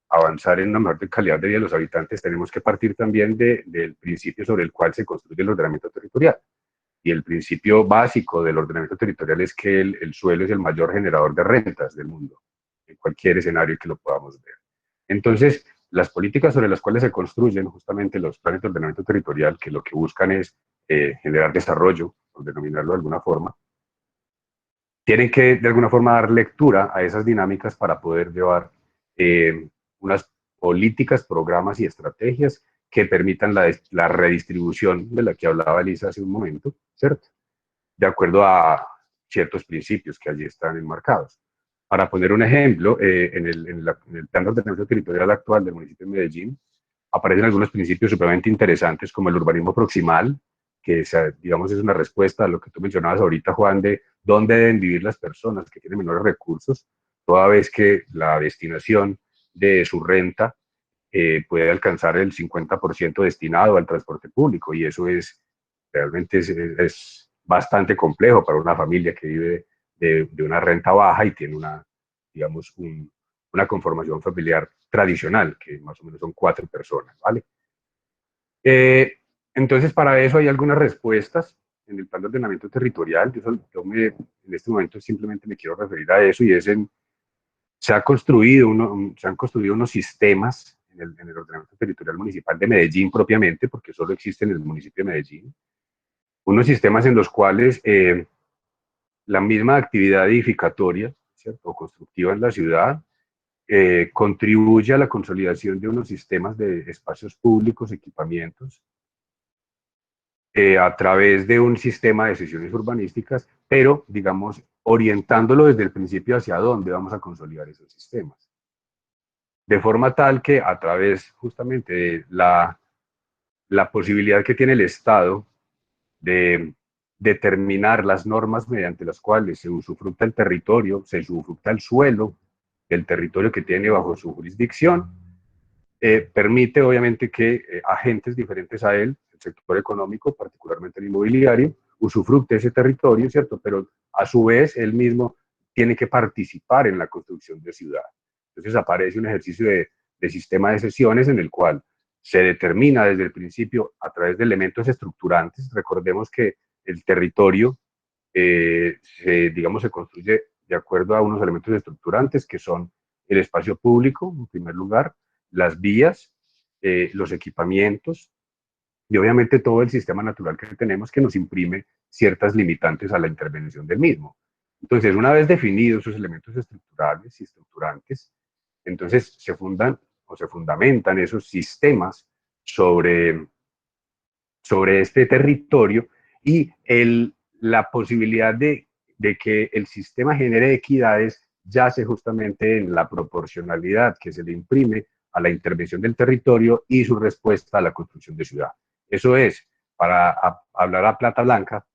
avanzar en una mejor calidad de vida de los habitantes, tenemos que partir también del principio sobre el cual se construye el ordenamiento territorial. Y el principio básico del ordenamiento territorial es que el suelo es el mayor generador de rentas del mundo, en cualquier escenario que lo podamos ver. Entonces, las políticas sobre las cuales se construyen justamente los planes de ordenamiento territorial, que lo que buscan es generar desarrollo, por denominarlo de alguna forma, tienen que de alguna forma dar lectura a esas dinámicas para poder llevar unas políticas, programas y estrategias que permitan la redistribución de la que hablaba Elisa hace un momento, ¿cierto? De acuerdo a ciertos principios que allí están enmarcados. Para poner un ejemplo, en el plan de ordenamiento territorial actual del municipio de Medellín, aparecen algunos principios supremamente interesantes como el urbanismo proximal, que digamos es una respuesta a lo que tú mencionabas ahorita, Juan, de dónde deben vivir las personas que tienen menores recursos, toda vez que la destinación de su renta puede alcanzar el 50% destinado al transporte público, y eso realmente es bastante complejo para una familia que vive de una renta baja y tiene digamos, una conformación familiar tradicional, que más o menos son 4 personas, ¿vale? Entonces, para eso hay algunas respuestas en el plan de ordenamiento territorial. En este momento simplemente me quiero referir a eso, y se han construido unos sistemas en el ordenamiento territorial municipal de Medellín propiamente, porque solo existen en el municipio de Medellín, unos sistemas en los cuales la misma actividad edificatoria, ¿cierto?, o constructiva en la ciudad, contribuye a la consolidación de unos sistemas de espacios públicos, equipamientos, a través de un sistema de decisiones urbanísticas, pero, digamos, orientándolo desde el principio hacia dónde vamos a consolidar esos sistemas. De forma tal que a través justamente de la posibilidad que tiene el Estado de determinar las normas mediante las cuales se usufructa el territorio, se usufructa el suelo del territorio que tiene bajo su jurisdicción, permite obviamente que agentes diferentes a él, el sector económico, particularmente el inmobiliario, usufructe ese territorio, ¿cierto? Pero a su vez él mismo tiene que participar en la construcción de ciudad. Entonces aparece un ejercicio de sistema de sesiones en el cual se determina desde el principio a través de elementos estructurantes. Recordemos que el territorio, digamos, se construye de acuerdo a unos elementos estructurantes que son el espacio público, en primer lugar, las vías, los equipamientos y obviamente todo el sistema natural que tenemos, que nos imprime ciertas limitantes a la intervención del mismo. Entonces, una vez definidos esos elementos estructurales y estructurantes, entonces se fundan o se fundamentan esos sistemas sobre este territorio, y la posibilidad de que el sistema genere equidades yace justamente en la proporcionalidad que se le imprime a la intervención del territorio y su respuesta a la construcción de ciudad. Eso es, para hablar a plata blanca,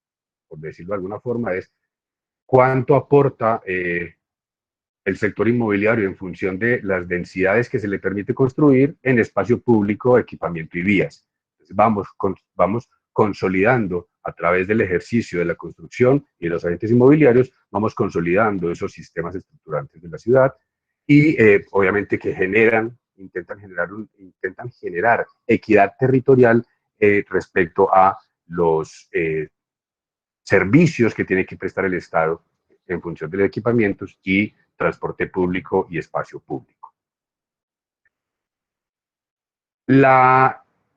por decirlo de alguna forma, es cuánto aporta el sector inmobiliario en función de las densidades que se le permite construir en espacio público, equipamiento y vías. Entonces vamos consolidando a través del ejercicio de la construcción y de los agentes inmobiliarios, vamos consolidando esos sistemas estructurantes de la ciudad, y obviamente que intentan generar equidad territorial respecto a los servicios que tiene que prestar el Estado en función de los equipamientos y transporte público y espacio público.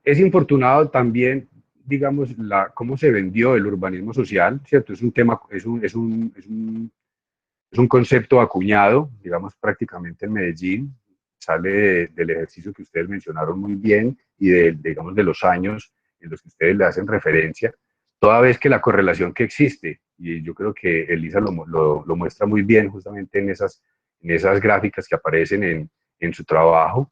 Es infortunado también, digamos, cómo se vendió el urbanismo social, ¿cierto? Es un tema, es un concepto acuñado, digamos, prácticamente en Medellín, sale del ejercicio que ustedes mencionaron muy bien y digamos, de los años en los que ustedes le hacen referencia, toda vez que la correlación que existe, y yo creo que Elisa lo muestra muy bien justamente en esas gráficas que aparecen en su trabajo,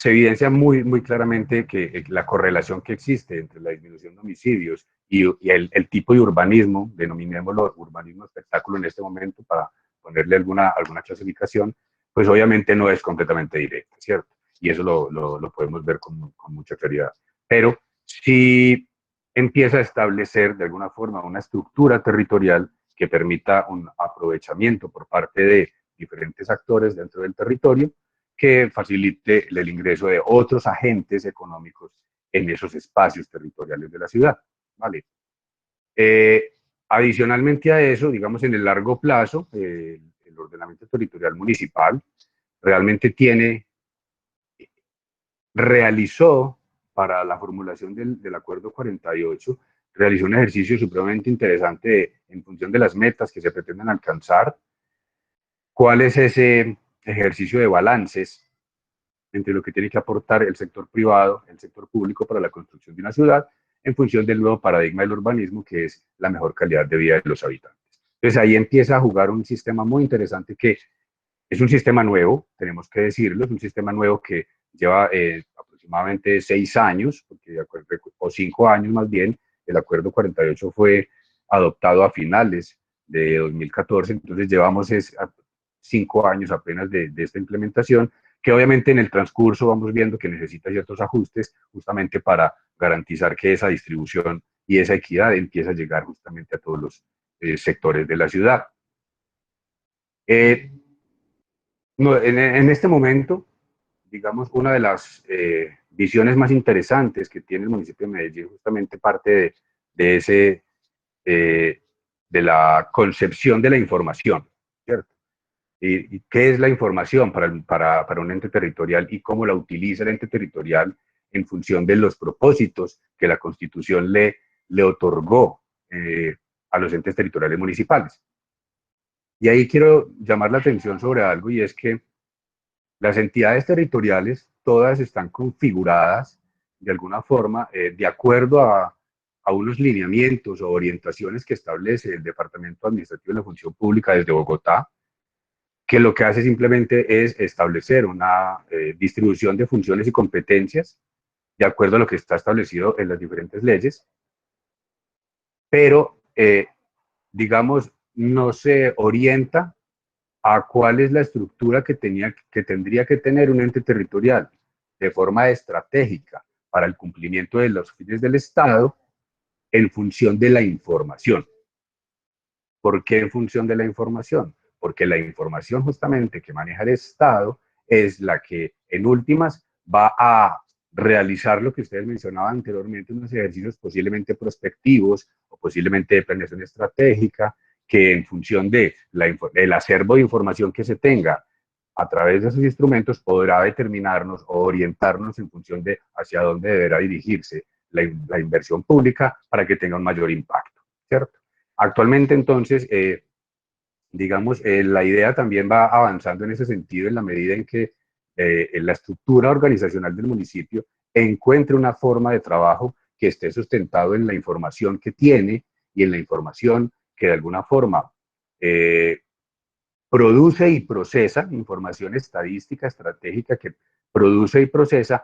se evidencia muy, muy claramente que la correlación que existe entre la disminución de homicidios y el tipo de urbanismo, denominémoslo urbanismo espectáculo en este momento para ponerle alguna clasificación, pues obviamente no es completamente directa, ¿cierto? Y eso lo podemos ver con mucha claridad. Pero sí empieza a establecer de alguna forma una estructura territorial que permita un aprovechamiento por parte de diferentes actores dentro del territorio, que facilite el ingreso de otros agentes económicos en esos espacios territoriales de la ciudad, ¿vale? Adicionalmente a eso, digamos, en el largo plazo, el ordenamiento territorial municipal realmente realizó, para la formulación del Acuerdo 48, realizó un ejercicio supremamente interesante en función de las metas que se pretenden alcanzar, cuál es ese ejercicio de balances entre lo que tiene que aportar el sector privado, el sector público para la construcción de una ciudad, en función del nuevo paradigma del urbanismo, que es la mejor calidad de vida de los habitantes. Entonces ahí empieza a jugar un sistema muy interesante que es un sistema nuevo, tenemos que decirlo, es un sistema nuevo que lleva aproximadamente 6 años, o 5 años más bien. El Acuerdo 48 fue adoptado a finales de 2014, entonces llevamos 5 años apenas de esta implementación, que obviamente en el transcurso vamos viendo que necesita ciertos ajustes justamente para garantizar que esa distribución y esa equidad empieza a llegar justamente a todos los sectores de la ciudad. No, en este momento, digamos, una de las visiones más interesantes que tiene el municipio de Medellín justamente parte de ese, eh, de la concepción de la información, ¿cierto? ¿Y qué es la información para un ente territorial y cómo la utiliza el ente territorial en función de los propósitos que la Constitución le otorgó a los entes territoriales municipales? Y ahí quiero llamar la atención sobre algo, y es que las entidades territoriales todas están configuradas de alguna forma de acuerdo a unos lineamientos o orientaciones que establece el Departamento Administrativo de la Función Pública desde Bogotá, que lo que hace simplemente es establecer una distribución de funciones y competencias de acuerdo a lo que está establecido en las diferentes leyes, pero digamos, no se orienta a cuál es la estructura que tendría que tener un ente territorial de forma estratégica para el cumplimiento de los fines del Estado en función de la información. ¿Por qué en función de la información? Porque la información justamente que maneja el Estado es la que en últimas va a realizar lo que ustedes mencionaban anteriormente, unos ejercicios posiblemente prospectivos o posiblemente de planeación estratégica, que en función del acervo de información que se tenga a través de esos instrumentos podrá determinarnos o orientarnos en función de hacia dónde deberá dirigirse la inversión pública para que tenga un mayor impacto, ¿cierto? Actualmente entonces, digamos, la idea también va avanzando en ese sentido en la medida en que la estructura organizacional del municipio encuentre una forma de trabajo que esté sustentado en la información que tiene y en la información que de alguna forma produce y procesa, información estadística, estratégica que produce y procesa,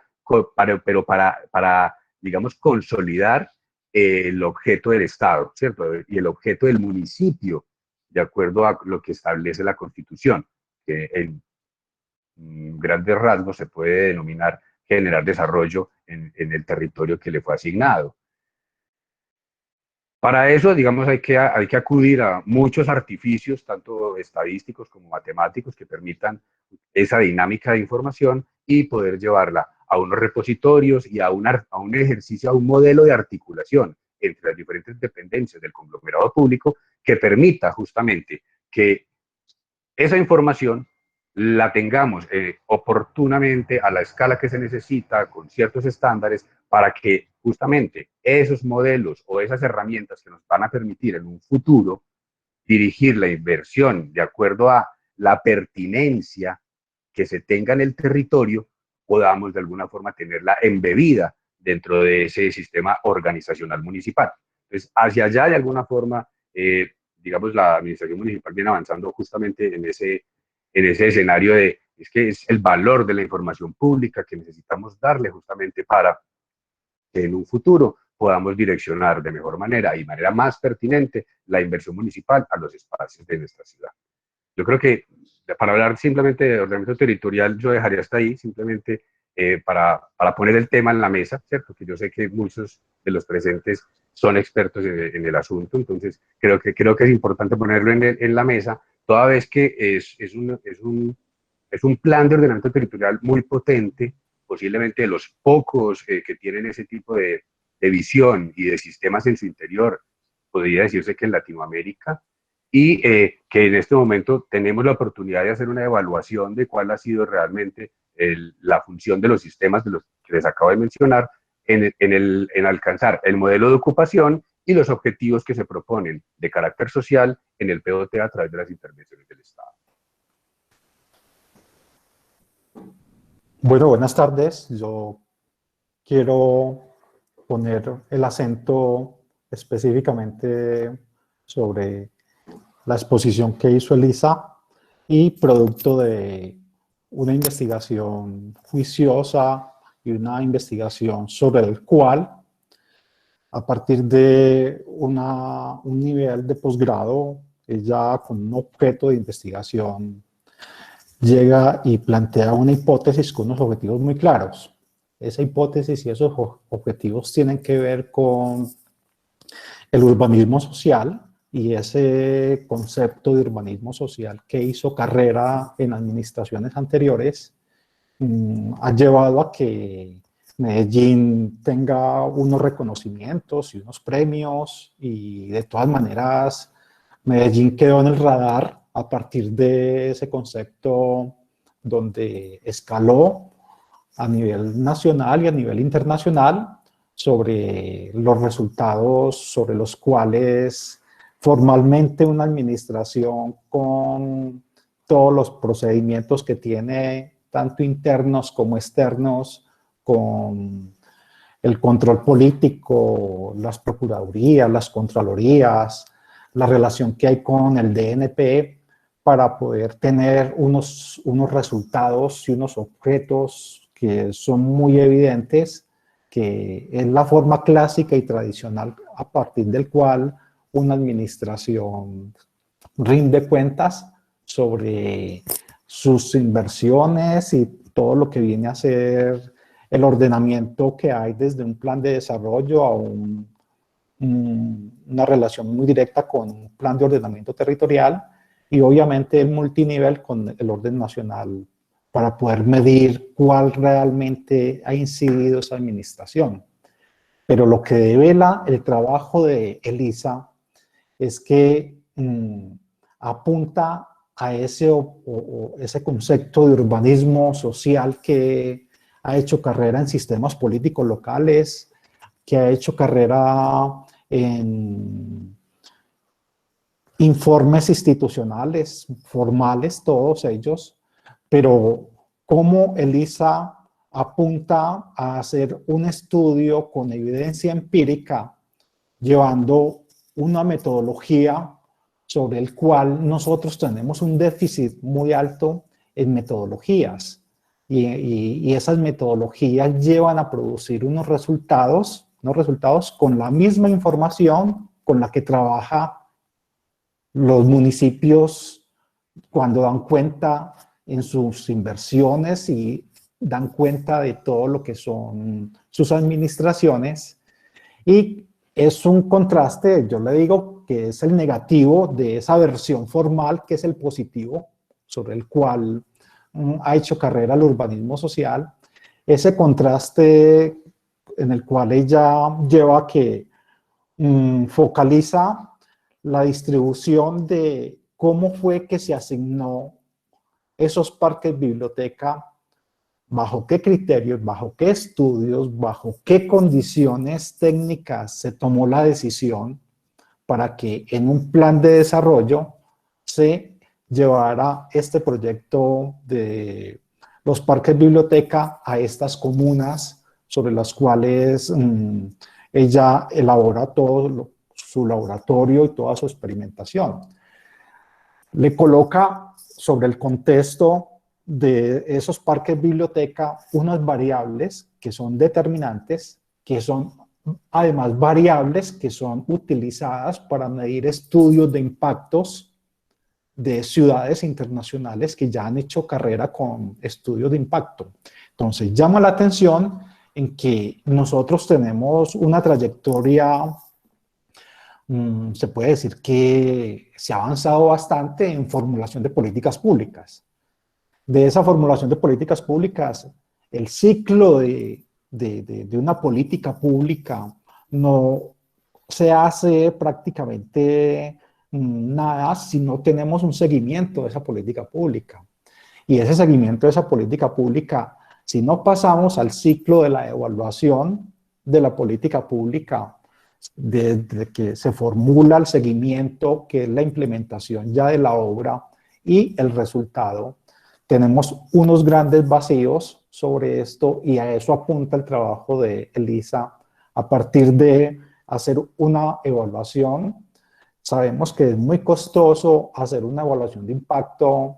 pero para, digamos, consolidar el objeto del Estado, ¿cierto? Y el objeto del municipio, de acuerdo a lo que establece la Constitución, que en grandes rasgos se puede denominar generar desarrollo en el territorio que le fue asignado. Para eso, digamos, hay que acudir a muchos artificios, tanto estadísticos como matemáticos, que permitan esa dinámica de información y poder llevarla a unos repositorios y a un ejercicio, a un modelo de articulación entre las diferentes dependencias del conglomerado público que permita justamente que esa información la tengamos oportunamente a la escala que se necesita, con ciertos estándares, para que justamente esos modelos o esas herramientas que nos van a permitir en un futuro dirigir la inversión de acuerdo a la pertinencia que se tenga en el territorio, podamos de alguna forma tenerla embebida dentro de ese sistema organizacional municipal. Entonces, hacia allá, de alguna forma, digamos, la administración municipal viene avanzando justamente en ese escenario es que es el valor de la información pública que necesitamos darle justamente para que en un futuro podamos direccionar de mejor manera y manera más pertinente la inversión municipal a los espacios de nuestra ciudad. Yo creo que para hablar simplemente de ordenamiento territorial, yo dejaría hasta ahí, simplemente para poner el tema en la mesa, ¿cierto? Que yo sé que muchos de los presentes son expertos en el asunto, entonces creo que es importante ponerlo en la mesa, toda vez que es un plan de ordenamiento territorial muy potente, posiblemente de los pocos que tienen ese tipo de visión y de sistemas en su interior, podría decirse que en Latinoamérica, y que en este momento tenemos la oportunidad de hacer una evaluación de cuál ha sido realmente la función de los sistemas de los que les acabo de mencionar en alcanzar el modelo de ocupación y los objetivos que se proponen de carácter social en el POT a través de las intervenciones del Estado. Bueno, buenas tardes. Yo quiero poner el acento específicamente sobre la exposición que hizo Elisa y producto de una investigación juiciosa y una investigación sobre el cual, a partir de un nivel de posgrado, ella con un objeto de investigación llega y plantea una hipótesis con unos objetivos muy claros. Esa hipótesis y esos objetivos tienen que ver con el urbanismo social, y ese concepto de urbanismo social que hizo carrera en administraciones anteriores ha llevado a que Medellín tenga unos reconocimientos y unos premios, y de todas maneras Medellín quedó en el radar a partir de ese concepto, donde escaló a nivel nacional y a nivel internacional sobre los resultados sobre los cuales formalmente una administración, con todos los procedimientos que tiene, tanto internos como externos, con el control político, las procuradurías, las contralorías, la relación que hay con el DNP, para poder tener unos resultados y unos objetos que son muy evidentes, que es la forma clásica y tradicional a partir del cual una administración rinde cuentas sobre sus inversiones y todo lo que viene a ser el ordenamiento que hay desde un plan de desarrollo a una relación muy directa con un plan de ordenamiento territorial, y obviamente el multinivel con el orden nacional, para poder medir cuál realmente ha incidido esa administración. Pero lo que devela el trabajo de Elisa es que apunta a ese concepto de urbanismo social que ha hecho carrera en sistemas políticos locales, que ha hecho carrera en informes institucionales, formales, todos ellos, pero cómo Elisa apunta a hacer un estudio con evidencia empírica, llevando una metodología sobre el cual nosotros tenemos un déficit muy alto en metodologías, y esas metodologías llevan a producir unos resultados con la misma información con la que trabaja los municipios cuando dan cuenta en sus inversiones y dan cuenta de todo lo que son sus administraciones. Y es un contraste, yo le digo que es el negativo de esa versión formal, que es el positivo, sobre el cual ha hecho carrera el urbanismo social. Ese contraste en el cual ella lleva a que focaliza la distribución de cómo fue que se asignó esos parques biblioteca, bajo qué criterios, bajo qué estudios, bajo qué condiciones técnicas se tomó la decisión para que en un plan de desarrollo se llevara este proyecto de los parques biblioteca a estas comunas, sobre las cuales ella elabora todo su laboratorio y toda su experimentación. Le coloca sobre el contexto de esos parques biblioteca unas variables que son determinantes, que son además variables que son utilizadas para medir estudios de impactos de ciudades internacionales que ya han hecho carrera con estudios de impacto. Entonces llama la atención en que nosotros tenemos una trayectoria, se puede decir que se ha avanzado bastante en formulación de políticas públicas. De esa formulación de políticas públicas, el ciclo de una política pública no se hace prácticamente nada si no tenemos un seguimiento de esa política pública. Y ese seguimiento de esa política pública, si no pasamos al ciclo de la evaluación de la política pública, desde que se formula el seguimiento, que es la implementación ya de la obra, y el resultado, tenemos unos grandes vacíos sobre esto, y a eso apunta el trabajo de Elisa a partir de hacer una evaluación sabemos que es muy costoso hacer una evaluación de impacto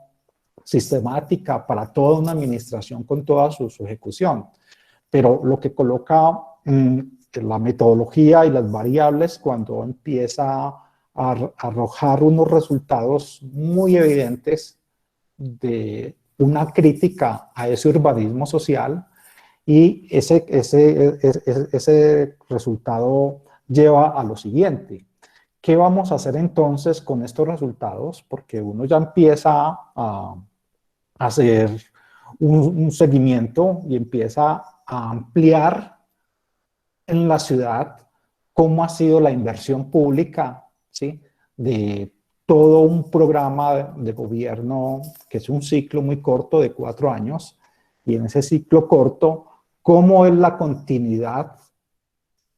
sistemática para toda una administración con toda su ejecución. Pero lo que coloca la metodología y las variables cuando empieza a arrojar unos resultados muy evidentes de una crítica a ese urbanismo social, y ese resultado lleva a lo siguiente. ¿Qué vamos a hacer entonces con estos resultados? Porque uno ya empieza a hacer un seguimiento y empieza a ampliar en la ciudad cómo ha sido la inversión pública, ¿sí?, de todo un programa de gobierno que es un ciclo muy corto de 4 años, y en ese ciclo corto, cómo es la continuidad,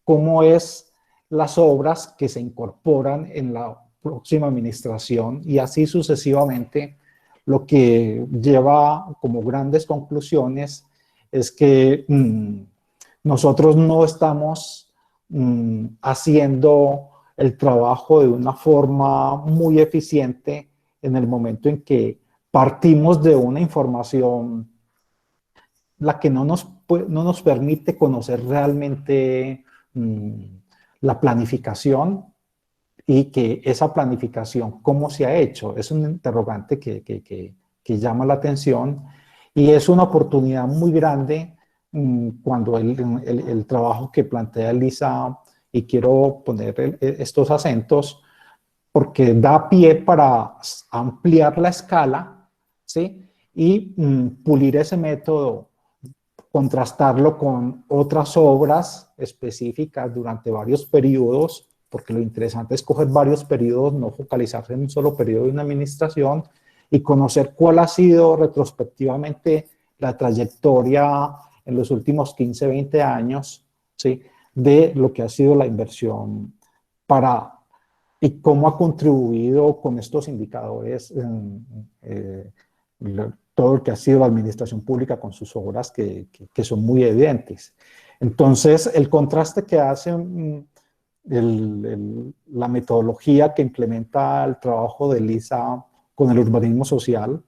cómo es las obras que se incorporan en la próxima administración, y así sucesivamente. Lo que lleva como grandes conclusiones es que nosotros no estamos haciendo el trabajo de una forma muy eficiente en el momento en que partimos de una información la que no nos permite conocer realmente la planificación, y que esa planificación, ¿cómo se ha hecho? Es un interrogante que llama la atención, y es una oportunidad muy grande cuando el trabajo que plantea Elisa, y quiero poner estos acentos, porque da pie para ampliar la escala, ¿sí?, y pulir ese método, contrastarlo con otras obras específicas durante varios periodos, porque lo interesante es coger varios periodos, no focalizarse en un solo periodo de una administración, y conocer cuál ha sido retrospectivamente la trayectoria en los últimos 15, 20 años, ¿sí?, de lo que ha sido la inversión y cómo ha contribuido con estos indicadores todo lo que ha sido la administración pública con sus obras, que son muy evidentes. Entonces, el contraste que hace la metodología que implementa el trabajo de Elisa con el urbanismo social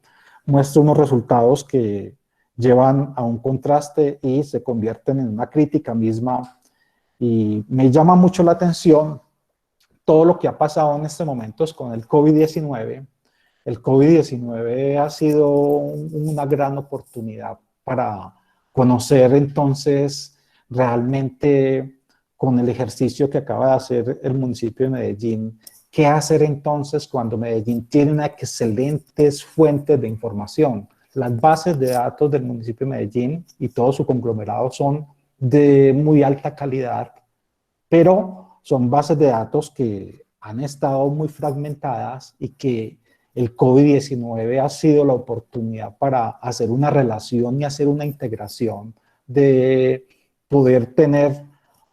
muestra unos resultados que llevan a un contraste y se convierten en una crítica misma, y me llama mucho la atención todo lo que ha pasado en estos momentos con el COVID-19. El COVID-19 ha sido una gran oportunidad para conocer entonces realmente, con el ejercicio que acaba de hacer el municipio de Medellín, qué hacer entonces cuando Medellín tiene unas excelentes fuentes de información. Las bases de datos del municipio de Medellín y todo su conglomerado son de muy alta calidad, pero son bases de datos que han estado muy fragmentadas, y que el COVID-19 ha sido la oportunidad para hacer una relación y hacer una integración, de poder tener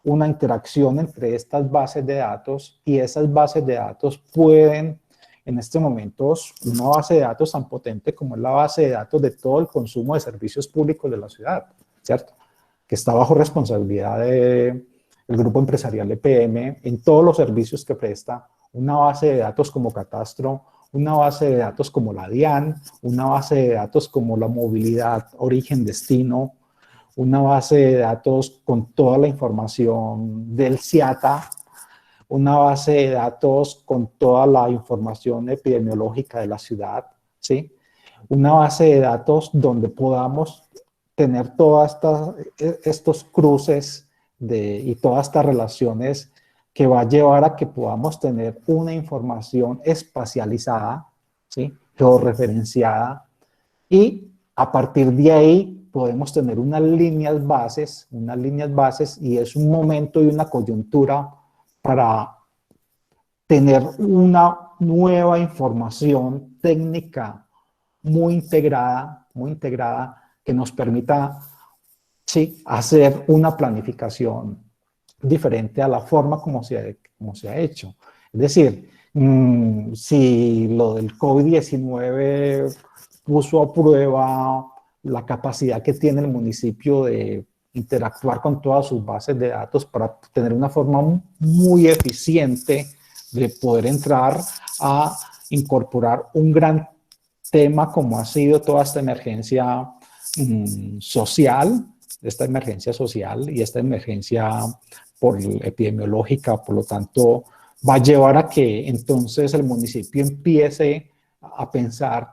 una interacción entre estas bases de datos, y esas bases de datos pueden, en este momento, una base de datos tan potente como es la base de datos de todo el consumo de servicios públicos de la ciudad, ¿cierto?, que está bajo responsabilidad del grupo empresarial EPM en todos los servicios que presta, una base de datos como Catastro, una base de datos como la DIAN, una base de datos como la movilidad origen-destino, una base de datos con toda la información del CIATA, una base de datos con toda la información epidemiológica de la ciudad, ¿sí?, una base de datos donde podamos tener todos estos cruces y todas estas relaciones, que va a llevar a que podamos tener una información espacializada, ¿sí?, georreferenciada, y a partir de ahí podemos tener unas líneas bases, y es un momento y una coyuntura para tener una nueva información técnica muy integrada, que nos permita, sí, hacer una planificación diferente a la forma como se ha hecho. Es decir, si lo del COVID-19 puso a prueba la capacidad que tiene el municipio de interactuar con todas sus bases de datos para tener una forma muy eficiente de poder entrar a incorporar un gran tema como ha sido toda esta emergencia social, esta emergencia social y esta emergencia epidemiológica, por lo tanto, va a llevar a que entonces el municipio empiece a pensar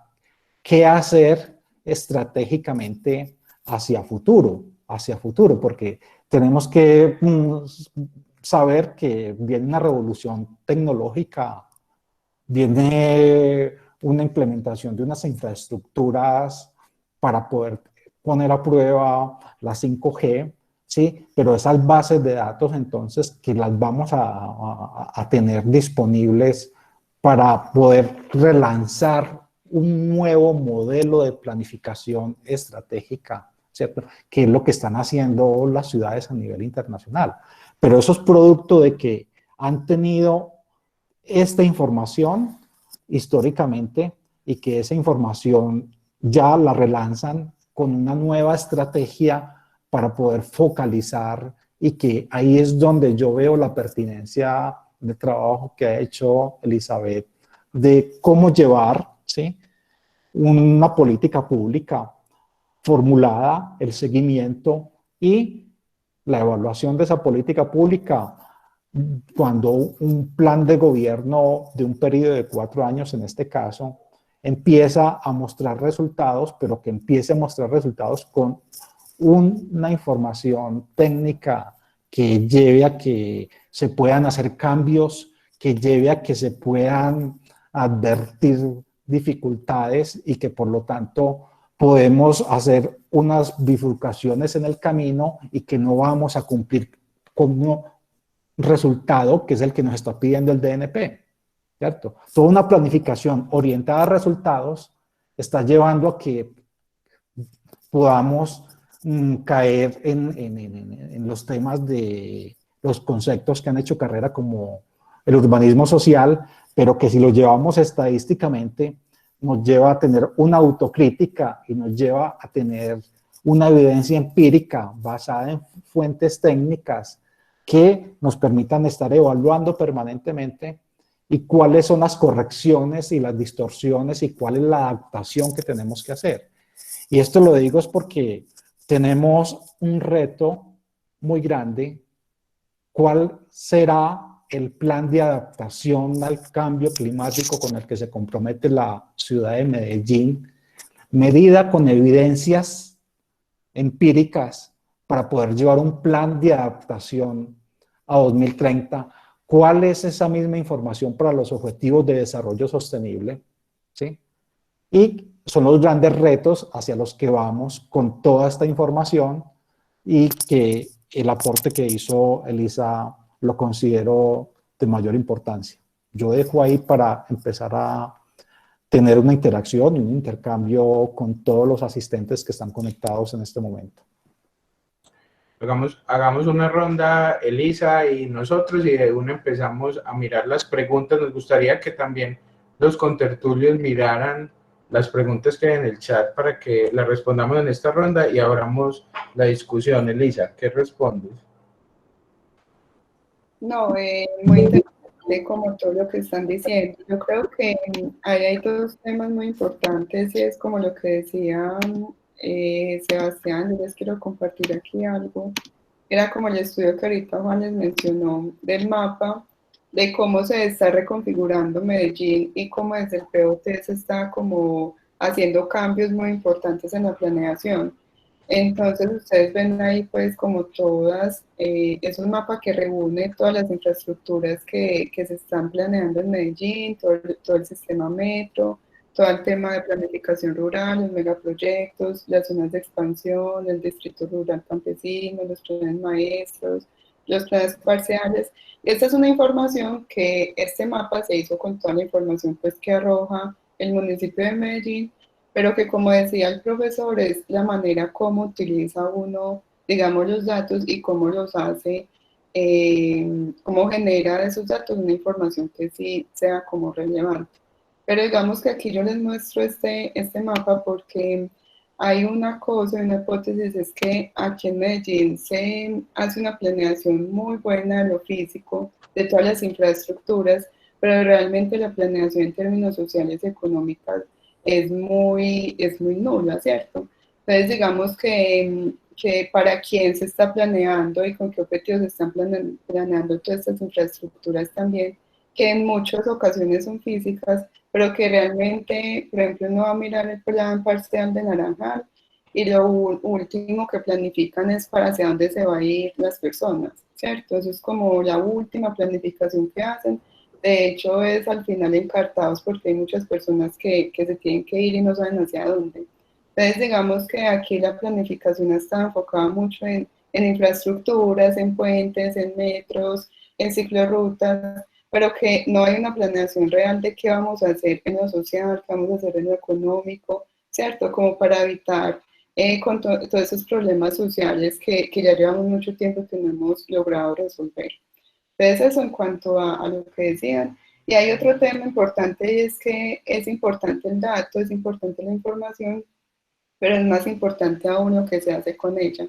qué hacer estratégicamente hacia futuro, porque tenemos que saber que viene una revolución tecnológica, viene una implementación de unas infraestructuras para poder poner a prueba la 5G, ¿sí? Pero esas bases de datos, entonces, que las vamos a tener disponibles para poder relanzar un nuevo modelo de planificación estratégica, ¿cierto? Que es lo que están haciendo las ciudades a nivel internacional. Pero eso es producto de que han tenido esta información históricamente y que esa información ya la relanzan con una nueva estrategia para poder focalizar, y que ahí es donde yo veo la pertinencia del trabajo que ha hecho Elizabeth de cómo llevar, ¿sí?, una política pública formulada, el seguimiento y la evaluación de esa política pública cuando un plan de gobierno de un periodo de 4 años, en este caso, empieza a mostrar resultados, pero que empiece a mostrar resultados con una información técnica que lleve a que se puedan hacer cambios, que lleve a que se puedan advertir dificultades y que por lo tanto podemos hacer unas bifurcaciones en el camino y que no vamos a cumplir con un resultado que es el que nos está pidiendo el DNP, ¿cierto? Toda una planificación orientada a resultados está llevando a que podamos caer en los temas de los conceptos que han hecho carrera como el urbanismo social, pero que si lo llevamos estadísticamente nos lleva a tener una autocrítica y nos lleva a tener una evidencia empírica basada en fuentes técnicas que nos permitan estar evaluando permanentemente y cuáles son las correcciones y las distorsiones y cuál es la adaptación que tenemos que hacer. Y esto lo digo es porque tenemos un reto muy grande. ¿Cuál será el plan de adaptación al cambio climático con el que se compromete la ciudad de Medellín, medida con evidencias empíricas para poder llevar un plan de adaptación a 2030? ¿Cuál es esa misma información para los objetivos de desarrollo sostenible? ¿Sí? Y son los grandes retos hacia los que vamos con toda esta información, y que el aporte que hizo Elisa lo considero de mayor importancia. Yo dejo ahí para empezar a tener una interacción y un intercambio con todos los asistentes que están conectados en este momento. Hagamos una ronda, Elisa y nosotros, y de una empezamos a mirar las preguntas. Nos gustaría que también los contertulios miraran las preguntas que hay en el chat para que las respondamos en esta ronda y abramos la discusión. Elisa, ¿qué respondes? No, muy interesante como todo lo que están diciendo. Yo creo que ahí hay dos temas muy importantes, y es como lo que decía Sebastián. Yo les quiero compartir aquí algo. Era como el estudio que ahorita Juan les mencionó del mapa, de cómo se está reconfigurando Medellín y cómo desde el POT se está como haciendo cambios muy importantes en la planeación. Entonces ustedes ven ahí pues como todas, es un mapa que reúne todas las infraestructuras que se están planeando en Medellín, todo el sistema metro, todo el tema de planificación rural, los megaproyectos, las zonas de expansión, el distrito rural campesino, los planes maestros, los planes parciales. Esta es una información que este mapa se hizo con toda la información pues que arroja el municipio de Medellín, pero que, como decía el profesor, es la manera como utiliza uno, digamos, los datos y cómo los hace, cómo genera de esos datos una información que sí sea como relevante. Pero digamos que aquí yo les muestro este mapa porque hay una cosa, una hipótesis, es que aquí en Medellín se hace una planeación muy buena de lo físico, de todas las infraestructuras, pero realmente la planeación en términos sociales y económicos es muy nula, ¿cierto? Entonces, digamos que para quién se está planeando y con qué objetivos se están planeando todas estas infraestructuras también, que en muchas ocasiones son físicas, pero que realmente, por ejemplo, uno va a mirar el plan parcial de Naranjal y lo último que planifican es para hacia dónde se van a ir las personas, ¿cierto? Eso es como la última planificación que hacen. De hecho, es al final encartados porque hay muchas personas que se tienen que ir y no saben hacia dónde. Entonces, digamos que aquí la planificación está enfocada mucho en infraestructuras, en puentes, en metros, en ciclorrutas, pero que no hay una planeación real de qué vamos a hacer en lo social, qué vamos a hacer en lo económico, ¿cierto? Como para evitar con todos esos problemas sociales que ya llevamos mucho tiempo que no hemos logrado resolver. Entonces, eso en cuanto a lo que decían. Y hay otro tema importante y es que es importante el dato, es importante la información, pero es más importante aún lo que se hace con ella.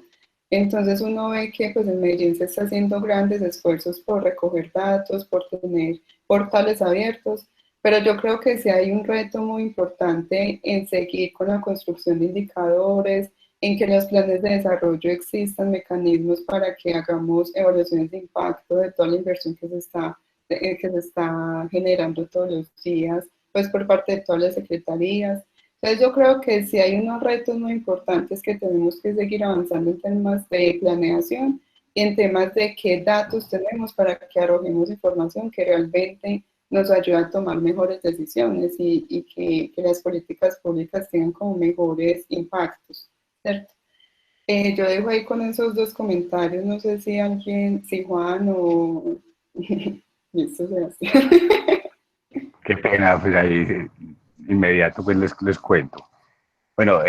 Entonces uno ve que pues en Medellín se está haciendo grandes esfuerzos por recoger datos, por tener portales abiertos, pero yo creo que sí hay un reto muy importante en seguir con la construcción de indicadores, en que los planes de desarrollo existan mecanismos para que hagamos evaluaciones de impacto de toda la inversión que se está generando todos los días, pues por parte de todas las secretarías. Entonces yo creo que sí hay unos retos muy importantes que tenemos que seguir avanzando en temas de planeación y en temas de qué datos tenemos para que arrojemos información que realmente nos ayude a tomar mejores decisiones y que las políticas públicas tengan como mejores impactos, ¿cierto? Yo dejo ahí con esos dos comentarios, no sé si alguien, si Juan o... Listo, gracias. Qué pena, pues ahí inmediato pues les cuento. Bueno,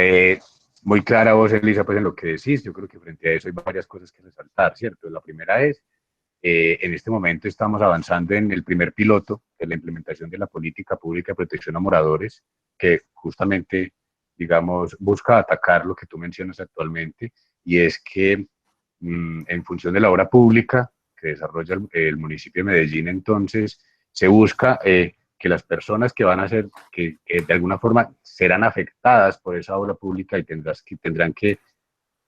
muy clara vos, Elisa, pues en lo que decís. Yo creo que frente a eso hay varias cosas que resaltar, ¿cierto? La primera es, en este momento estamos avanzando en el primer piloto de la implementación de la política pública de protección a moradores, que justamente, digamos, busca atacar lo que tú mencionas actualmente, y es que en función de la obra pública que desarrolla el municipio de Medellín, entonces se busca que las personas que van a ser, que de alguna forma serán afectadas por esa obra pública y tendrán que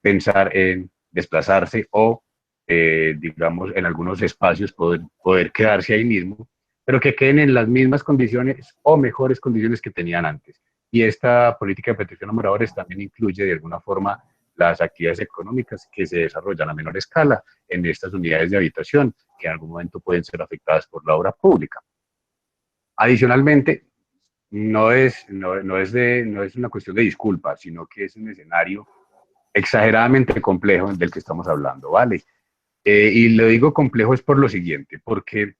pensar en desplazarse o, digamos, en algunos espacios poder quedarse ahí mismo, pero que queden en las mismas condiciones o mejores condiciones que tenían antes. Y esta política de protección a moradores también incluye de alguna forma las actividades económicas que se desarrollan a menor escala en estas unidades de habitación, que en algún momento pueden ser afectadas por la obra pública. Adicionalmente, no es una cuestión de disculpa, sino que es un escenario exageradamente complejo del que estamos hablando, ¿vale? Y lo digo complejo es por lo siguiente, porque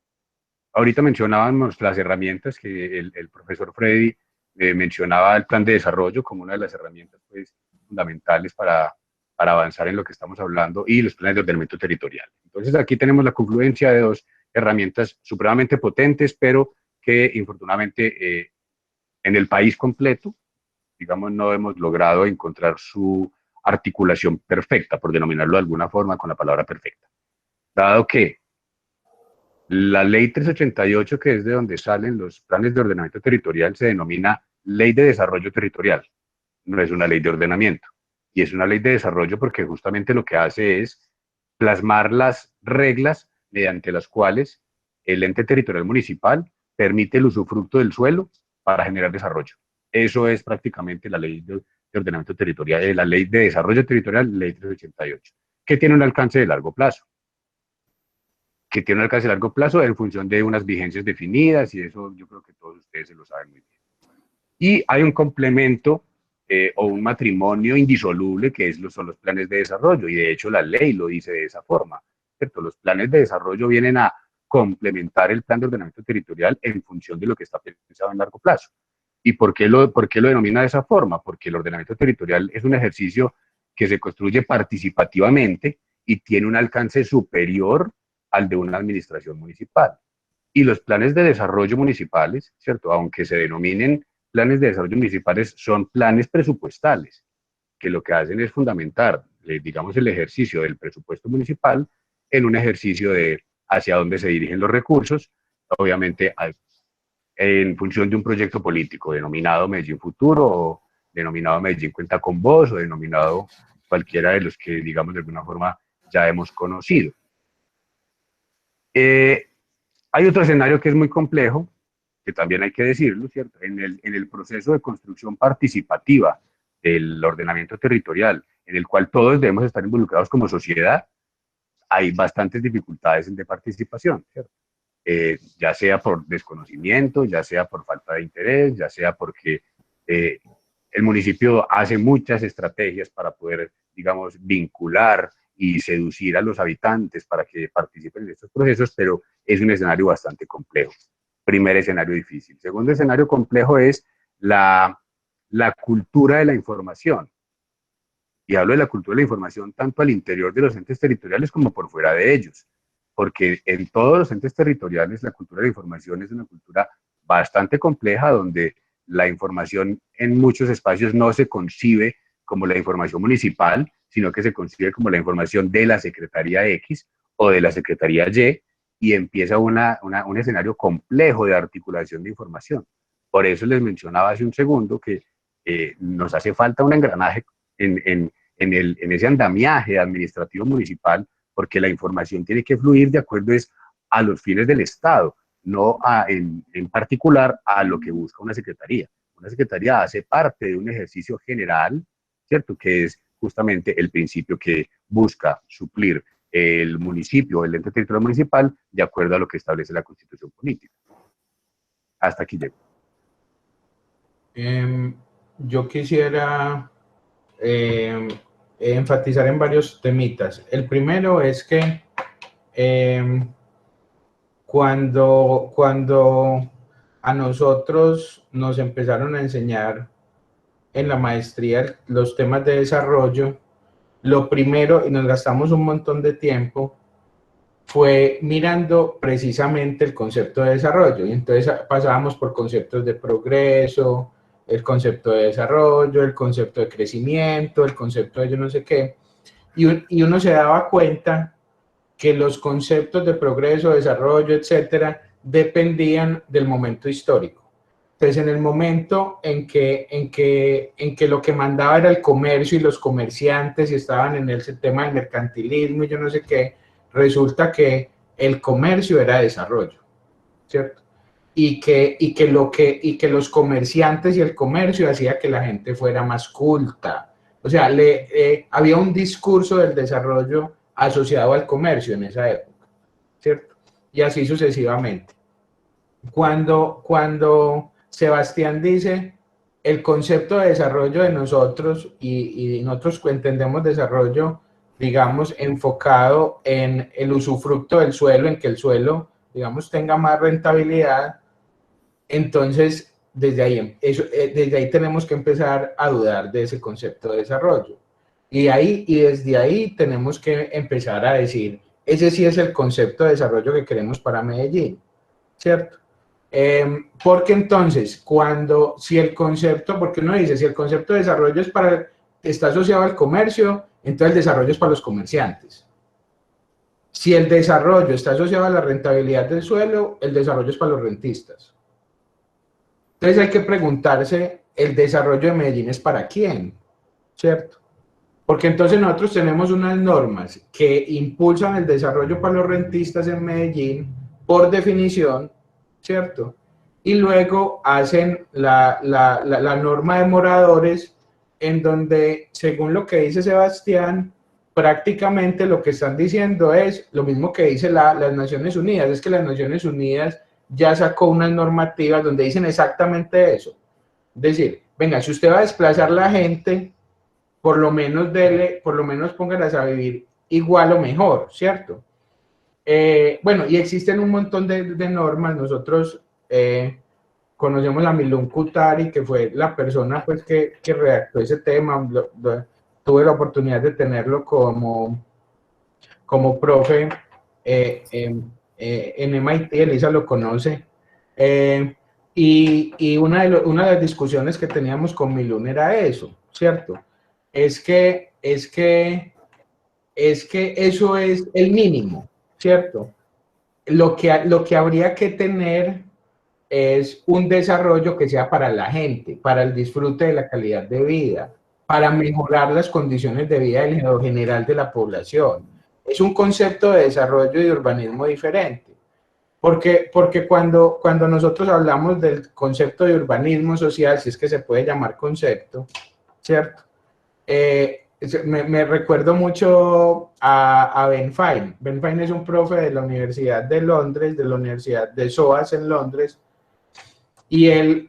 ahorita mencionábamos las herramientas que el profesor Freddy mencionaba el plan de desarrollo como una de las herramientas pues, fundamentales para avanzar en lo que estamos hablando y los planes de ordenamiento territorial. Entonces aquí tenemos la confluencia de dos herramientas supremamente potentes, pero que infortunadamente en el país completo, digamos, no hemos logrado encontrar su articulación perfecta, por denominarlo de alguna forma con la palabra perfecta. Dado que la ley 388, que es de donde salen los planes de ordenamiento territorial, se denomina ley de desarrollo territorial, no es una ley de ordenamiento. Y es una ley de desarrollo porque justamente lo que hace es plasmar las reglas mediante las cuales el ente territorial municipal permite el usufructo del suelo para generar desarrollo. Eso es prácticamente la ley de ordenamiento territorial, la ley de desarrollo territorial, ley 388, que tiene un alcance de largo plazo en función de unas vigencias definidas, y eso yo creo que todos ustedes se lo saben muy bien. Y hay un complemento o un matrimonio indisoluble que son los planes de desarrollo, y de hecho la ley lo dice de esa forma, ¿cierto? Los planes de desarrollo vienen a complementar el plan de ordenamiento territorial en función de lo que está pensado en largo plazo. ¿Y por qué lo denomina de esa forma? Porque el ordenamiento territorial es un ejercicio que se construye participativamente y tiene un alcance superior al de una administración municipal. Y los planes de desarrollo municipales, ¿cierto? Aunque se denominen planes de desarrollo municipales, son planes presupuestales, que lo que hacen es fundamentar, digamos, el ejercicio del presupuesto municipal en un ejercicio de hacia dónde se dirigen los recursos obviamente en función de un proyecto político denominado Medellín Futuro, o denominado Medellín Cuenta con Vos, o denominado cualquiera de los que, digamos, de alguna forma ya hemos conocido. Hay otro escenario que es muy complejo, que también hay que decirlo, ¿cierto? En el proceso de construcción participativa del ordenamiento territorial, en el cual todos debemos estar involucrados como sociedad, hay bastantes dificultades de participación, ¿cierto? Ya sea por desconocimiento, ya sea por falta de interés, ya sea porque el municipio hace muchas estrategias para poder, digamos, vincular y seducir a los habitantes para que participen en estos procesos, pero es un escenario bastante complejo. Primer escenario difícil. Segundo escenario complejo es la cultura de la información. Y hablo de la cultura de la información tanto al interior de los entes territoriales como por fuera de ellos, porque en todos los entes territoriales la cultura de la información es una cultura bastante compleja, donde la información en muchos espacios no se concibe como la información municipal, sino que se concibe como la información de la Secretaría X o de la Secretaría Y empieza un escenario complejo de articulación de información. Por eso les mencionaba hace un segundo que nos hace falta un engranaje en ese andamiaje administrativo municipal, porque la información tiene que fluir de acuerdo a los fines del Estado, no en particular a lo que busca una secretaría. Una secretaría hace parte de un ejercicio general, ¿cierto? Que es justamente el principio que busca suplir el municipio, el ente territorial municipal, de acuerdo a lo que establece la Constitución política. Hasta aquí llego. Yo quisiera enfatizar en varios temitas. El primero es que cuando a nosotros nos empezaron a enseñar en la maestría los temas de desarrollo, lo primero, y nos gastamos un montón de tiempo, fue mirando precisamente el concepto de desarrollo. Y entonces pasábamos por conceptos de progreso, el concepto de desarrollo, el concepto de crecimiento, el concepto de yo no sé qué. Y uno se daba cuenta que los conceptos de progreso, desarrollo, etcétera, dependían del momento histórico. Entonces, en el momento en que lo que mandaba era el comercio y los comerciantes y estaban en el tema del mercantilismo y yo no sé qué, resulta que el comercio era desarrollo, ¿cierto? Y que los comerciantes y el comercio hacía que la gente fuera más culta. O sea, había un discurso del desarrollo asociado al comercio en esa época, ¿cierto? Y así sucesivamente. Cuando Sebastián dice el concepto de desarrollo de nosotros, y nosotros entendemos desarrollo, digamos, enfocado en el usufructo del suelo, en que el suelo, digamos, tenga más rentabilidad, entonces desde ahí tenemos que empezar a dudar de ese concepto de desarrollo. Y desde ahí tenemos que empezar a decir, ese sí es el concepto de desarrollo que queremos para Medellín, ¿cierto? Porque entonces, porque uno dice, si el concepto de desarrollo está asociado al comercio, entonces el desarrollo es para los comerciantes. Si el desarrollo está asociado a la rentabilidad del suelo, el desarrollo es para los rentistas. Entonces hay que preguntarse, ¿el desarrollo de Medellín es para quién? ¿Cierto? Porque entonces nosotros tenemos unas normas que impulsan el desarrollo para los rentistas en Medellín, por definición, ¿cierto? Y luego hacen la norma de moradores, en donde, según lo que dice Sebastián, prácticamente lo que están diciendo es lo mismo que dice las Naciones Unidas, es que las Naciones Unidas ya sacó unas normativas donde dicen exactamente eso. Es decir, venga, si usted va a desplazar la gente, por lo menos póngalas a vivir igual o mejor, ¿cierto? Bueno, y existen un montón de normas. Nosotros conocemos a Milun Kutari, que fue la persona pues, que redactó ese tema. Tuve la oportunidad de tenerlo como profe en MIT, Elisa lo conoce. Y una de las discusiones que teníamos con Milun era eso, ¿cierto? Es que eso es el mínimo, ¿cierto? lo que habría que tener es un desarrollo que sea para la gente, para el disfrute de la calidad de vida, para mejorar las condiciones de vida del general de la población. Es un concepto de desarrollo y de urbanismo diferente. Porque cuando nosotros hablamos del concepto de urbanismo social, si es que se puede llamar concepto, ¿cierto? Me recuerdo mucho a Ben Fine. Ben Fine es un profe de la Universidad de Londres, de la Universidad de SOAS en Londres, y él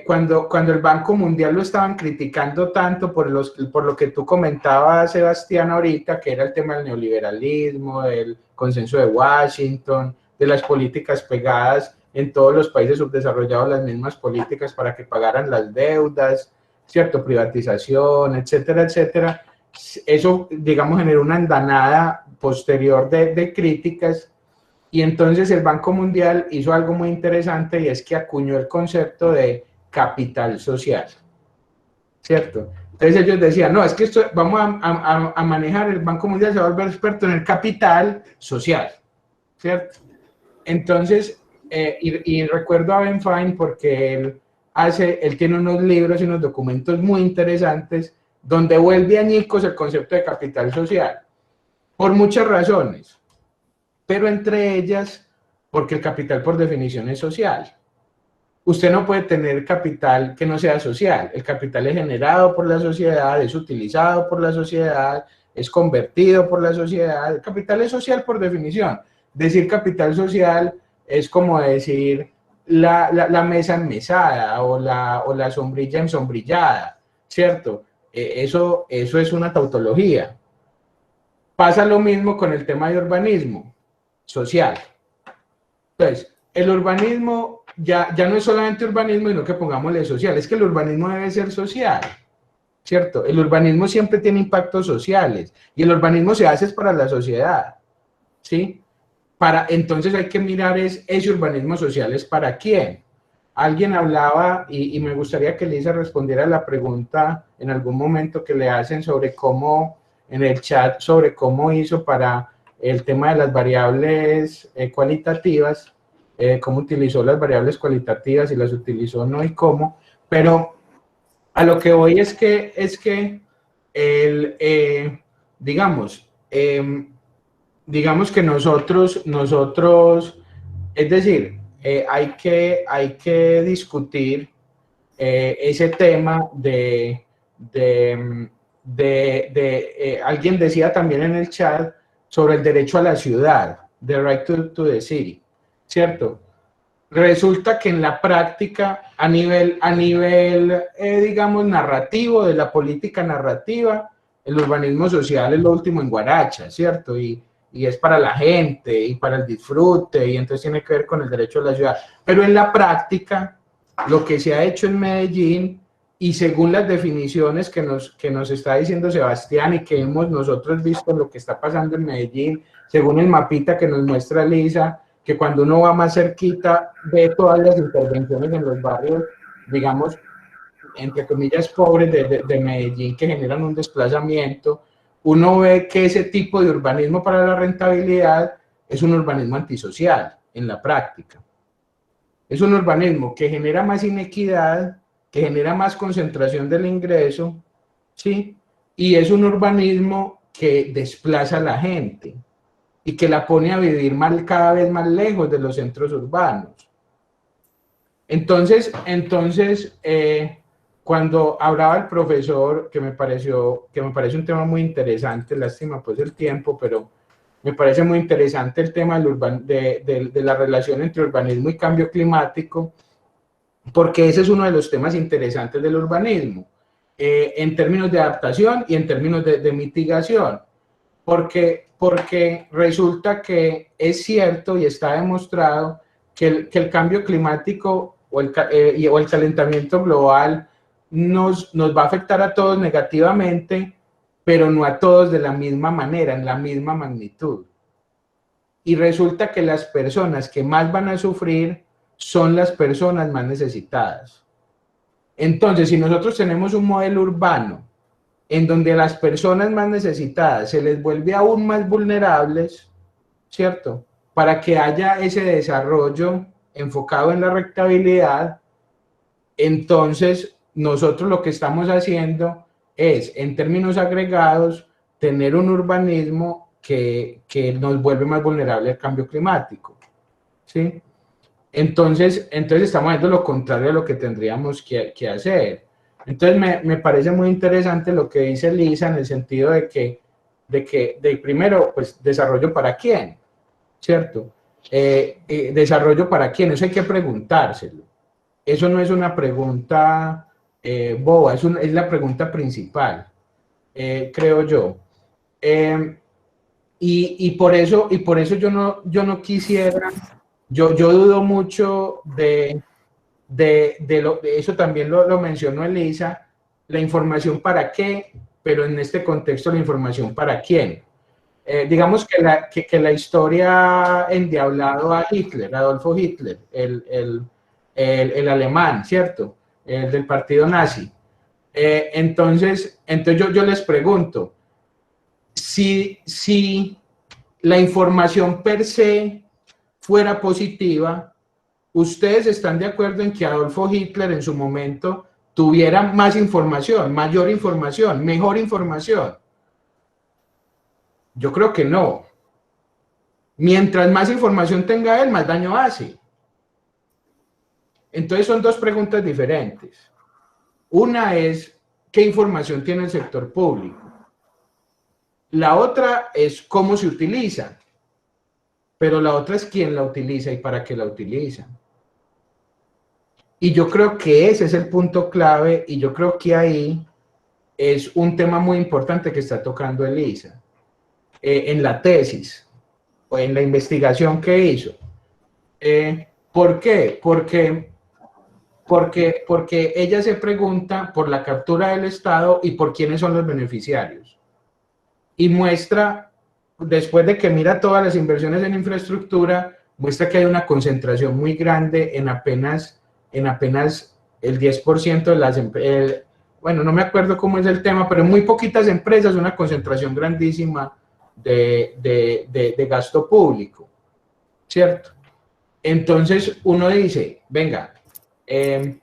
cuando el Banco Mundial lo estaban criticando tanto por lo que tú comentabas, Sebastián, ahorita, que era el tema del neoliberalismo, del consenso de Washington, de las políticas pegadas en todos los países subdesarrollados, las mismas políticas para que pagaran las deudas, ¿cierto? Privatización, etcétera, etcétera. Eso, digamos, generó una andanada posterior de críticas. Y entonces el Banco Mundial hizo algo muy interesante y es que acuñó el concepto de capital social, ¿cierto? Entonces ellos decían, no, es que esto vamos a manejar, el Banco Mundial se va a volver experto en el capital social, ¿cierto? Entonces, y recuerdo a Ben Fine porque él tiene unos libros y unos documentos muy interesantes donde vuelve añicos el concepto de capital social, por muchas razones. Pero entre ellas, porque el capital por definición es social. Usted no puede tener capital que no sea social. El capital es generado por la sociedad, es utilizado por la sociedad, es convertido por la sociedad. El capital es social por definición. Decir capital social es como decir la mesa enmesada o la sombrilla ensombrillada, ¿cierto? Eso es una tautología. Pasa lo mismo con el tema de urbanismo social. Entonces, el urbanismo ya no es solamente urbanismo, sino que pongámosle social. Es que el urbanismo debe ser social, ¿cierto? El urbanismo siempre tiene impactos sociales y el urbanismo se hace para la sociedad, ¿sí? Entonces hay que mirar ese urbanismo social es para quién. Alguien hablaba, y me gustaría que Lisa respondiera a la pregunta en algún momento que le hacen sobre cómo, en el chat, sobre cómo hizo para el tema de las variables cualitativas, cómo utilizó las variables cualitativas y las utilizó no y cómo, pero a lo que voy es que digamos que nosotros, es decir, hay que discutir ese tema alguien decía también en el chat sobre el derecho a la ciudad, the right to the city, ¿cierto? Resulta que en la práctica, a nivel digamos, narrativo, de la política narrativa, el urbanismo social es lo último en guaracha, ¿cierto? Y es para la gente y para el disfrute, y entonces tiene que ver con el derecho a la ciudad. Pero en la práctica, lo que se ha hecho en Medellín, y según las definiciones que nos está diciendo Sebastián y que hemos nosotros visto lo que está pasando en Medellín, según el mapita que nos muestra Lisa, que cuando uno va más cerquita ve todas las intervenciones en los barrios, digamos, entre comillas, pobres de Medellín, que generan un desplazamiento, uno ve que ese tipo de urbanismo para la rentabilidad es un urbanismo antisocial en la práctica. Es un urbanismo que genera más inequidad, que genera más concentración del ingreso, ¿sí? Y es un urbanismo que desplaza a la gente y que la pone a vivir cada vez más lejos de los centros urbanos. Entonces, cuando hablaba el profesor, que me parece un tema muy interesante, lástima pues el tiempo, pero me parece muy interesante el tema de la relación entre urbanismo y cambio climático, porque ese es uno de los temas interesantes del urbanismo, en términos de adaptación y en términos de mitigación, porque resulta que es cierto y está demostrado que el cambio climático o el calentamiento global nos va a afectar a todos negativamente, pero no a todos de la misma manera, en la misma magnitud. Y resulta que las personas que más van a sufrir son las personas más necesitadas. Entonces, si nosotros tenemos un modelo urbano en donde a las personas más necesitadas se les vuelve aún más vulnerables, ¿cierto? para que haya ese desarrollo enfocado en la rentabilidad, entonces nosotros lo que estamos haciendo es, en términos agregados, tener un urbanismo que nos vuelve más vulnerable al cambio climático, ¿sí? Entonces estamos haciendo lo contrario a lo que tendríamos que hacer. Entonces me parece muy interesante lo que dice Lisa, en el sentido de que primero, pues, desarrollo para quién, ¿cierto? Desarrollo para quién, eso hay que preguntárselo. Eso no es una pregunta boba, es la pregunta principal, creo yo. Y por eso yo no quisiera, yo dudo mucho de eso, también lo mencionó Elisa, la información para qué, pero en este contexto la información para quién. Digamos que la historia endiablado a Hitler, Adolfo Hitler, el alemán, ¿cierto? El del partido nazi. Entonces yo les pregunto, si la información per se fuera positiva, ¿ustedes están de acuerdo en que Adolfo Hitler en su momento tuviera más información, mayor información, mejor información? Yo creo que no. Mientras más información tenga él, más daño hace. Entonces son dos preguntas diferentes. Una es, ¿qué información tiene el sector público? La otra es cómo se utiliza. Pero la otra es quién la utiliza y para qué la utiliza. Y yo creo que ese es el punto clave, y yo creo que ahí es un tema muy importante que está tocando Elisa en la tesis o en la investigación que hizo. ¿Por qué? Porque ella se pregunta por la captura del Estado y por quiénes son los beneficiarios. Y muestra, después de que mira todas las inversiones en infraestructura, muestra que hay una concentración muy grande en apenas el 10% de las empresas. Bueno, no me acuerdo cómo es el tema, pero en muy poquitas empresas una concentración grandísima de gasto público, ¿cierto? Entonces uno dice, venga, ¿qué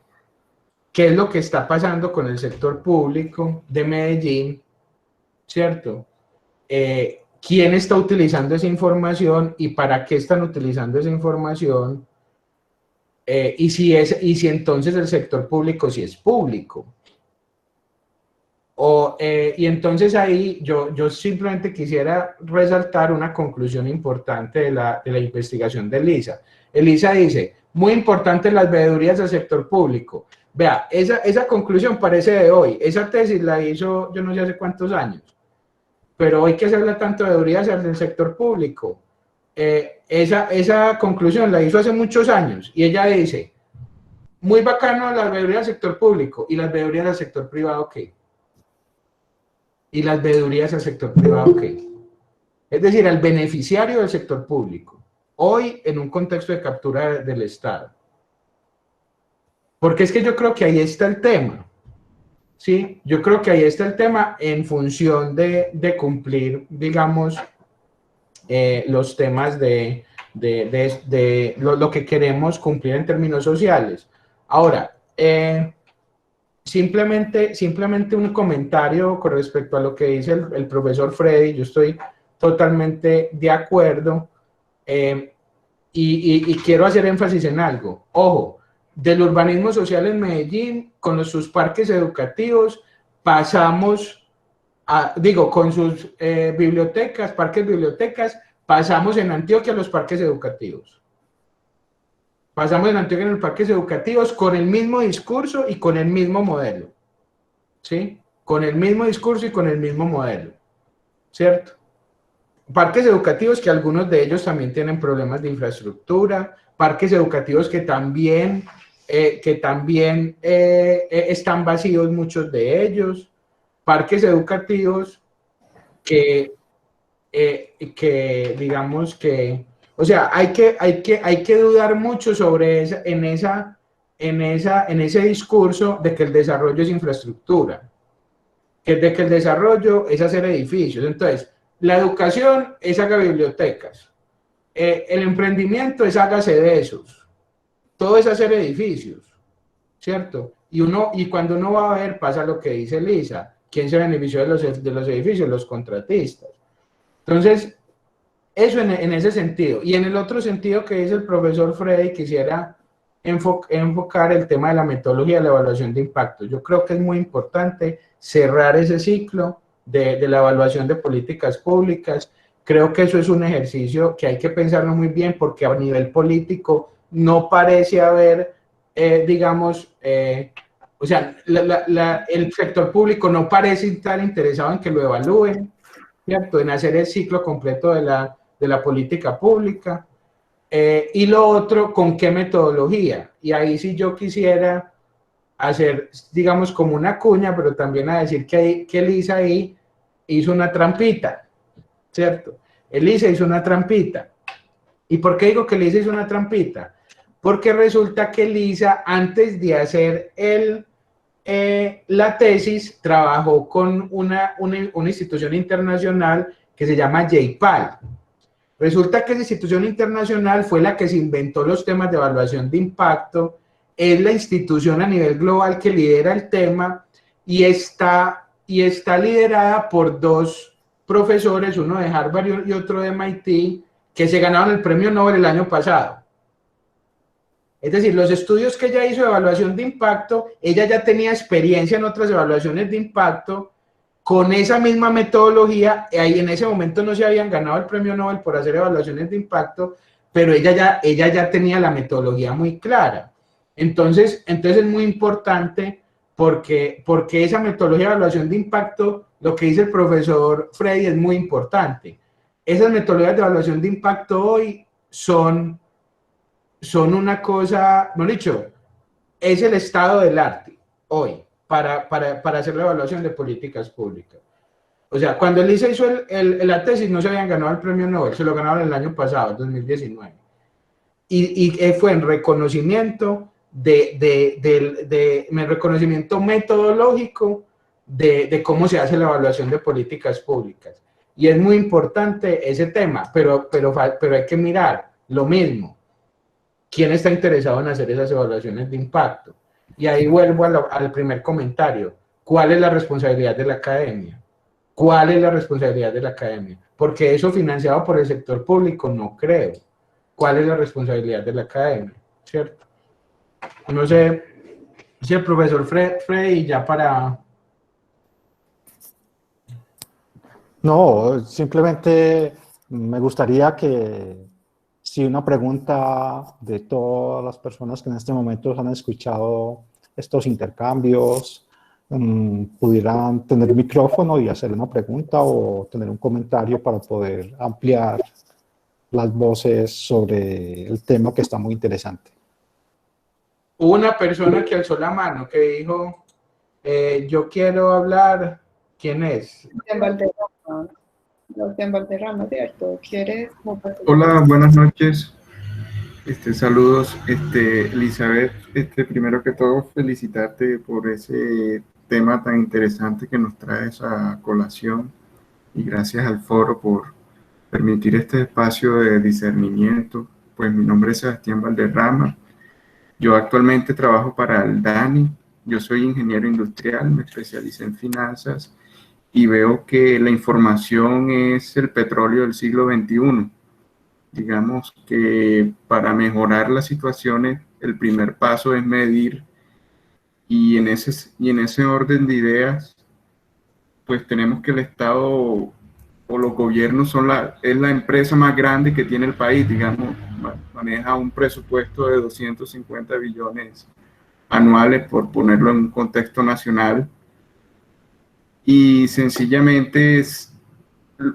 es lo que está pasando con el sector público de Medellín? ¿Cierto? ¿Quién está utilizando esa información y para qué están utilizando esa información? Y si entonces el sector público sí es público. Y entonces ahí yo simplemente quisiera resaltar una conclusión importante de la investigación de Elisa. Elisa dice, muy importante las veedurías del sector público. Vea, esa conclusión parece de hoy. Esa tesis la hizo yo no sé hace cuántos años. Pero hoy que se habla tanto de veedurías del sector público, esa conclusión la hizo hace muchos años. Y ella dice, muy bacano las veedurías del sector público, y las veedurías del sector privado, ¿qué? Y las veedurías al sector privado, ¿qué? Es decir, al beneficiario del sector público, hoy en un contexto de captura del Estado. Porque es que yo creo que ahí está el tema, ¿sí? Yo creo que ahí está el tema en función de cumplir, digamos, los temas de lo que queremos cumplir en términos sociales. Ahora, simplemente un comentario con respecto a lo que dice el profesor Freddy. Yo estoy totalmente de acuerdo, y quiero hacer énfasis en algo. Ojo, del urbanismo social en Medellín, con sus parques educativos, pasamos con sus parques bibliotecas, pasamos en Antioquia a los parques educativos. Pasamos en Antioquia en los parques educativos con el mismo discurso y con el mismo modelo, ¿sí? Con el mismo discurso y con el mismo modelo, ¿cierto? Parques educativos que algunos de ellos también tienen problemas de infraestructura, parques educativos que también están vacíos muchos de ellos, parques educativos que digamos que, o sea, hay que dudar mucho sobre ese discurso de que el desarrollo es infraestructura, de que el desarrollo es hacer edificios. Entonces, la educación es hacer bibliotecas, el emprendimiento es hágase de esos. Todo es hacer edificios, ¿cierto? Y cuando uno va a ver, pasa lo que dice Lisa. ¿Quién se benefició de los edificios? Los contratistas. Entonces, eso en ese sentido. Y en el otro sentido que dice el profesor Freddy, quisiera enfocar el tema de la metodología de la evaluación de impacto. Yo creo que es muy importante cerrar ese ciclo de la evaluación de políticas públicas. Creo que eso es un ejercicio que hay que pensarlo muy bien, porque a nivel político no parece haber, digamos, o sea, el sector público no parece estar interesado en que lo evalúen, ¿cierto? En hacer el ciclo completo de la política pública. Y lo otro, ¿con qué metodología? Y ahí sí yo quisiera hacer, digamos, como una cuña, pero también a decir que Elisa ahí hizo una trampita, ¿cierto? Elisa hizo una trampita. ¿Y por qué digo que Elisa hizo una trampita? Porque resulta que Elisa, antes de hacer la tesis, trabajó con una institución internacional que se llama JPAL. Resulta que esa institución internacional fue la que se inventó los temas de evaluación de impacto, es la institución a nivel global que lidera el tema y está liderada por dos profesores, uno de Harvard y otro de MIT, que se ganaron el premio Nobel el año pasado. Es decir, los estudios que ella hizo de evaluación de impacto, ella ya tenía experiencia en otras evaluaciones de impacto, con esa misma metodología. Ahí en ese momento no se habían ganado el premio Nobel por hacer evaluaciones de impacto, pero ella ya tenía la metodología muy clara. Entonces es muy importante porque esa metodología de evaluación de impacto, lo que dice el profesor Freddy es muy importante. Esas metodologías de evaluación de impacto hoy son una cosa, no dicho, es el estado del arte hoy para hacer la evaluación de políticas públicas. O sea, cuando Elisa hizo la tesis no se habían ganado el premio Nobel, se lo ganaron el año pasado, el 2019. Y fue en reconocimiento reconocimiento metodológico de cómo se hace la evaluación de políticas públicas. Y es muy importante ese tema, pero hay que mirar lo mismo. ¿Quién está interesado en hacer esas evaluaciones de impacto? Y ahí vuelvo al primer comentario. ¿Cuál es la responsabilidad de la academia? ¿Cuál es la responsabilidad de la academia? Porque eso financiado por el sector público, no creo. ¿Cuál es la responsabilidad de la academia? ¿Cierto? No sé si el profesor Freddy ya para... No, simplemente me gustaría que si una pregunta de todas las personas que en este momento han escuchado estos intercambios, pudieran tener micrófono y hacer una pregunta o tener un comentario para poder ampliar las voces sobre el tema que está muy interesante. Hubo una persona que alzó la mano, que dijo, yo quiero hablar. ¿Quién es? Sebastián Valderrama, ¿cierto? ¿Quieres? Hola, buenas noches. Saludos, Elizabeth. Primero que todo, felicitarte por ese tema tan interesante que nos traes a colación y gracias al foro por permitir este espacio de discernimiento. Pues mi nombre es Sebastián Valderrama. Yo actualmente trabajo para el DANI. Yo soy ingeniero industrial, me especialicé en finanzas y veo que la información es el petróleo del siglo XXI. Digamos que para mejorar las situaciones, el primer paso es medir y en ese orden de ideas, pues tenemos que el Estado o los gobiernos es la empresa más grande que tiene el país, digamos, maneja un presupuesto de 250 billones anuales, por ponerlo en un contexto nacional, y sencillamente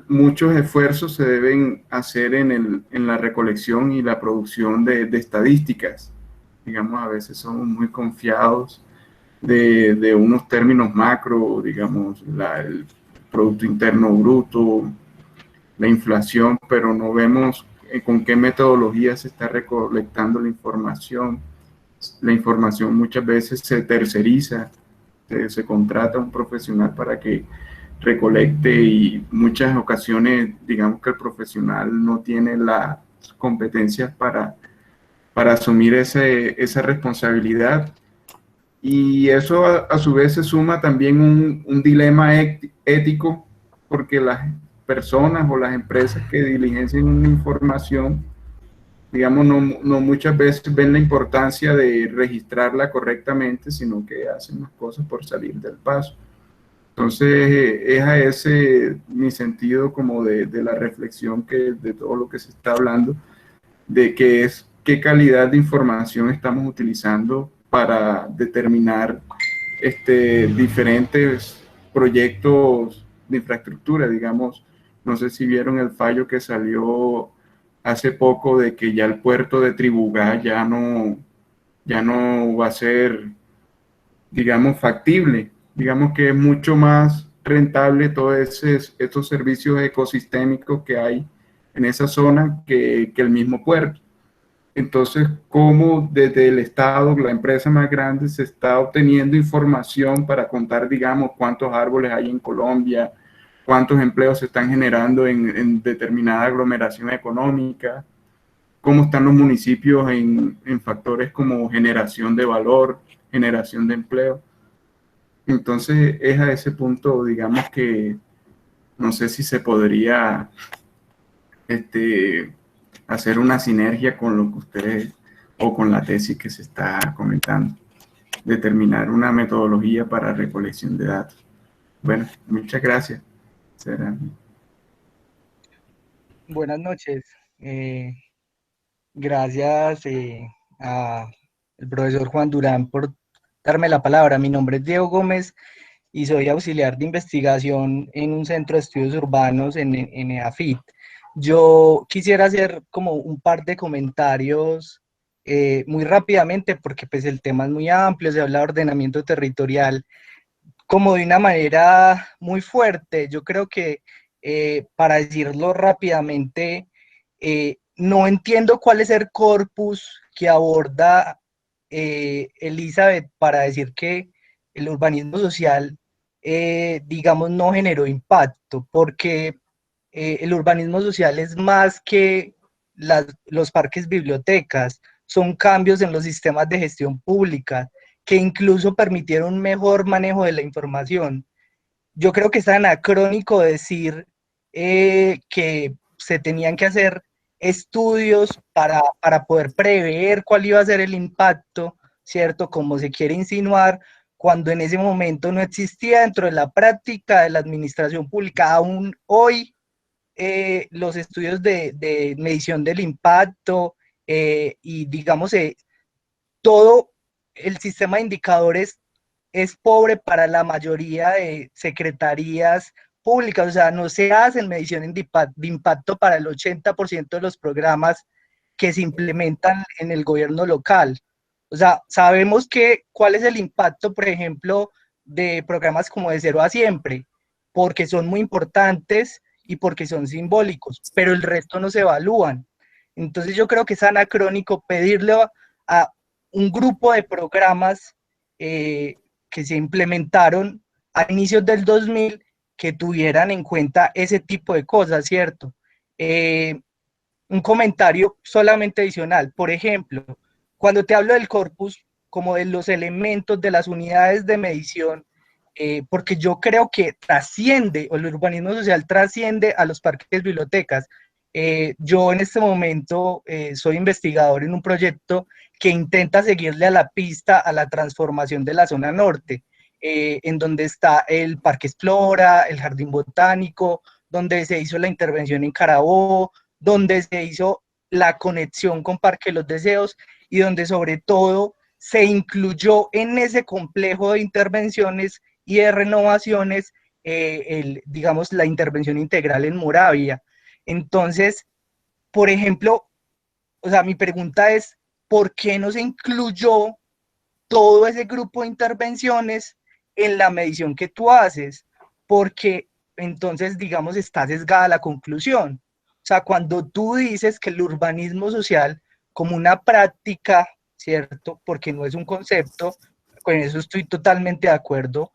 muchos esfuerzos se deben hacer en la recolección y la producción de estadísticas. Digamos, a veces somos muy confiados de unos términos macro, digamos, el Producto Interno Bruto, la inflación, pero no vemos con qué metodología se está recolectando la información. La información muchas veces se terceriza, se contrata a un profesional para que recolecte y muchas ocasiones digamos que el profesional no tiene competencias para asumir esa responsabilidad. Y eso a su vez se suma también un dilema ético, porque las personas o las empresas que diligencian una información, digamos, no muchas veces ven la importancia de registrarla correctamente, sino que hacen las cosas por salir del paso. Entonces, es a ese mi sentido como de la reflexión de todo lo que se está hablando, de qué calidad de información estamos utilizando para determinar diferentes proyectos de infraestructura, digamos. No sé si vieron el fallo que salió hace poco de que ya el puerto de Tribugá ya no va a ser, digamos, factible. Digamos que es mucho más rentable todos estos servicios ecosistémicos que hay en esa zona que el mismo puerto. Entonces, cómo desde el Estado, la empresa más grande, se está obteniendo información para contar, digamos, cuántos árboles hay en Colombia, cuántos empleos se están generando en determinada aglomeración económica, cómo están los municipios en factores como generación de valor, generación de empleo. Entonces, es a ese punto, digamos, que no sé si se podría hacer una sinergia con lo que ustedes o con la tesis que se está comentando, determinar una metodología para recolección de datos. Bueno, muchas gracias. Será. Buenas noches. Gracias al profesor Juan Durán por darme la palabra. Mi nombre es Diego Gómez y soy auxiliar de investigación en un centro de estudios urbanos en EAFIT. Yo quisiera hacer como un par de comentarios muy rápidamente, porque pues el tema es muy amplio, se habla de ordenamiento territorial como de una manera muy fuerte. Yo creo que, para decirlo rápidamente, no entiendo cuál es el corpus que aborda Elizabeth para decir que el urbanismo social, digamos, no generó impacto, porque el urbanismo social es más que los parques bibliotecas, son cambios en los sistemas de gestión pública que incluso permitieron un mejor manejo de la información. Yo creo que es anacrónico decir que se tenían que hacer estudios para poder prever cuál iba a ser el impacto, ¿cierto? Como se quiere insinuar, cuando en ese momento no existía dentro de la práctica de la administración pública. Aún hoy, los estudios de medición del impacto y digamos, todo el sistema de indicadores es pobre para la mayoría de secretarías públicas. O sea, no se hacen mediciones de impacto para el 80% de los programas que se implementan en el gobierno local. O sea, sabemos cuál es el impacto, por ejemplo, de programas como de Cero a Siempre, porque son muy importantes y porque son simbólicos, pero el resto no se evalúan. Entonces yo creo que es anacrónico pedirle a un grupo de programas que se implementaron a inicios del 2000 que tuvieran en cuenta ese tipo de cosas, ¿cierto? Un comentario solamente adicional, por ejemplo, cuando te hablo del corpus, como de los elementos de las unidades de medición, porque yo creo que trasciende, o el urbanismo social trasciende a los parques bibliotecas. Yo en este momento soy investigador en un proyecto que intenta seguirle a la pista a la transformación de la zona norte, en donde está el Parque Explora, el Jardín Botánico, donde se hizo la intervención en Carabobo, donde se hizo la conexión con Parque Los Deseos y donde sobre todo se incluyó en ese complejo de intervenciones y de renovaciones, digamos, la intervención integral en Moravia. Entonces, por ejemplo, o sea, mi pregunta es, ¿por qué no se incluyó todo ese grupo de intervenciones en la medición que tú haces? Porque entonces, digamos, está sesgada la conclusión. O sea, cuando tú dices que el urbanismo social como una práctica, ¿cierto? Porque no es un concepto, con eso estoy totalmente de acuerdo,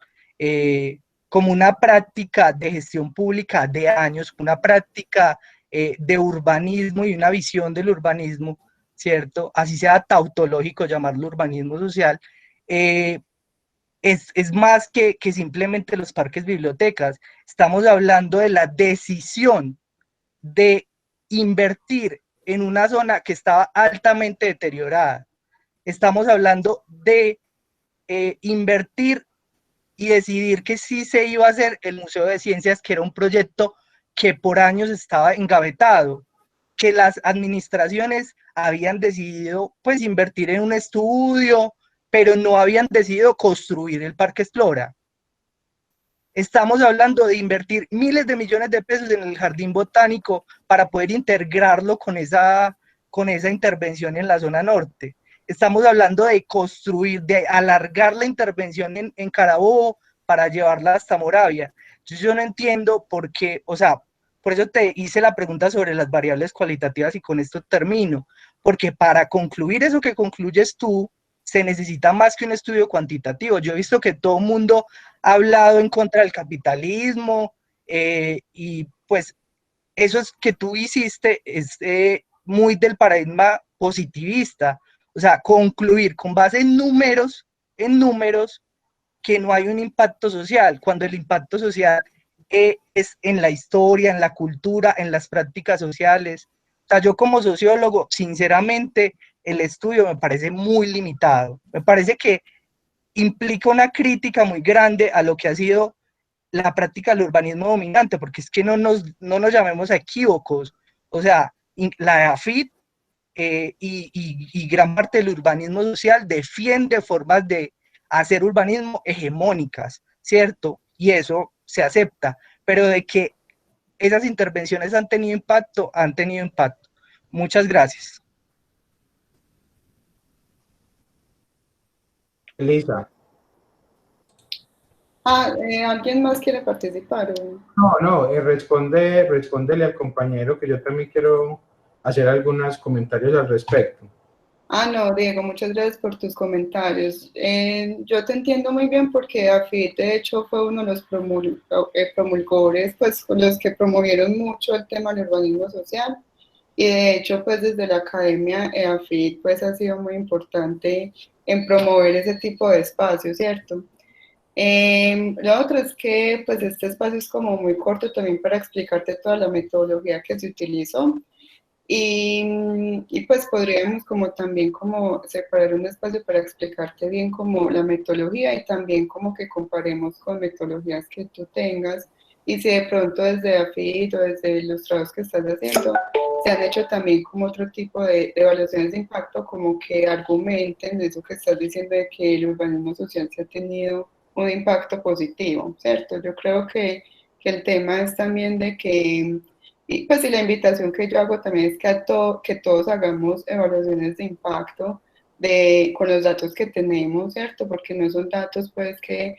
como una práctica de gestión pública de años, una práctica de urbanismo y una visión del urbanismo, ¿cierto? Así sea tautológico llamarlo urbanismo social, es más que simplemente los parques bibliotecas. Estamos hablando de la decisión de invertir en una zona que estaba altamente deteriorada. Estamos hablando de invertir y decidir que sí se iba a hacer el Museo de Ciencias, que era un proyecto que por años estaba engavetado, que las administraciones habían decidido pues invertir en un estudio, pero no habían decidido construir el Parque Explora. Estamos hablando de invertir miles de millones de pesos en el Jardín Botánico para poder integrarlo con esa intervención en la zona norte. Estamos hablando de construir, de alargar la intervención en Carabobo para llevarla hasta Moravia. Entonces yo no entiendo por qué, o sea, por eso te hice la pregunta sobre las variables cualitativas y con esto termino, porque para concluir eso que concluyes tú, se necesita más que un estudio cuantitativo. Yo he visto que todo el mundo ha hablado en contra del capitalismo y pues eso es que tú hiciste es muy del paradigma positivista, o sea, concluir con base en números que no hay un impacto social, cuando el impacto social es en la historia, en la cultura, en las prácticas sociales. O sea, yo como sociólogo, sinceramente, el estudio me parece muy limitado. Me parece que implica una crítica muy grande a lo que ha sido la práctica del urbanismo dominante, porque es que no nos llamemos a equívocos. O sea, la AFIT y gran parte del urbanismo social defiende formas de hacer urbanismo hegemónicas, ¿cierto? Y eso se acepta, pero de que esas intervenciones han tenido impacto, han tenido impacto. Muchas gracias. Elisa. ¿Alguien más quiere participar? No, respóndele al compañero que yo también quiero hacer algunos comentarios al respecto. No, Diego, muchas gracias por tus comentarios. Yo te entiendo muy bien porque AFIT, de hecho, fue uno de los promulgores, pues, los que promovieron mucho el tema del urbanismo social. Y de hecho, pues, desde la academia, AFIT, pues, ha sido muy importante en promover ese tipo de espacios, ¿cierto? Lo otro es que, pues, este espacio es como muy corto también para explicarte toda la metodología que se utilizó. Y pues podríamos como también como separar un espacio para explicarte bien como la metodología y también como que comparemos con metodologías que tú tengas y si de pronto desde AFIT o desde los trabajos que estás haciendo se han hecho también como otro tipo de evaluaciones de impacto como que argumenten eso que estás diciendo de que el urbanismo social se ha tenido un impacto positivo, ¿cierto? Yo creo que el tema es también de que y pues y la invitación que yo hago también es que todos hagamos evaluaciones de impacto con los datos que tenemos, ¿cierto? Porque no son datos pues que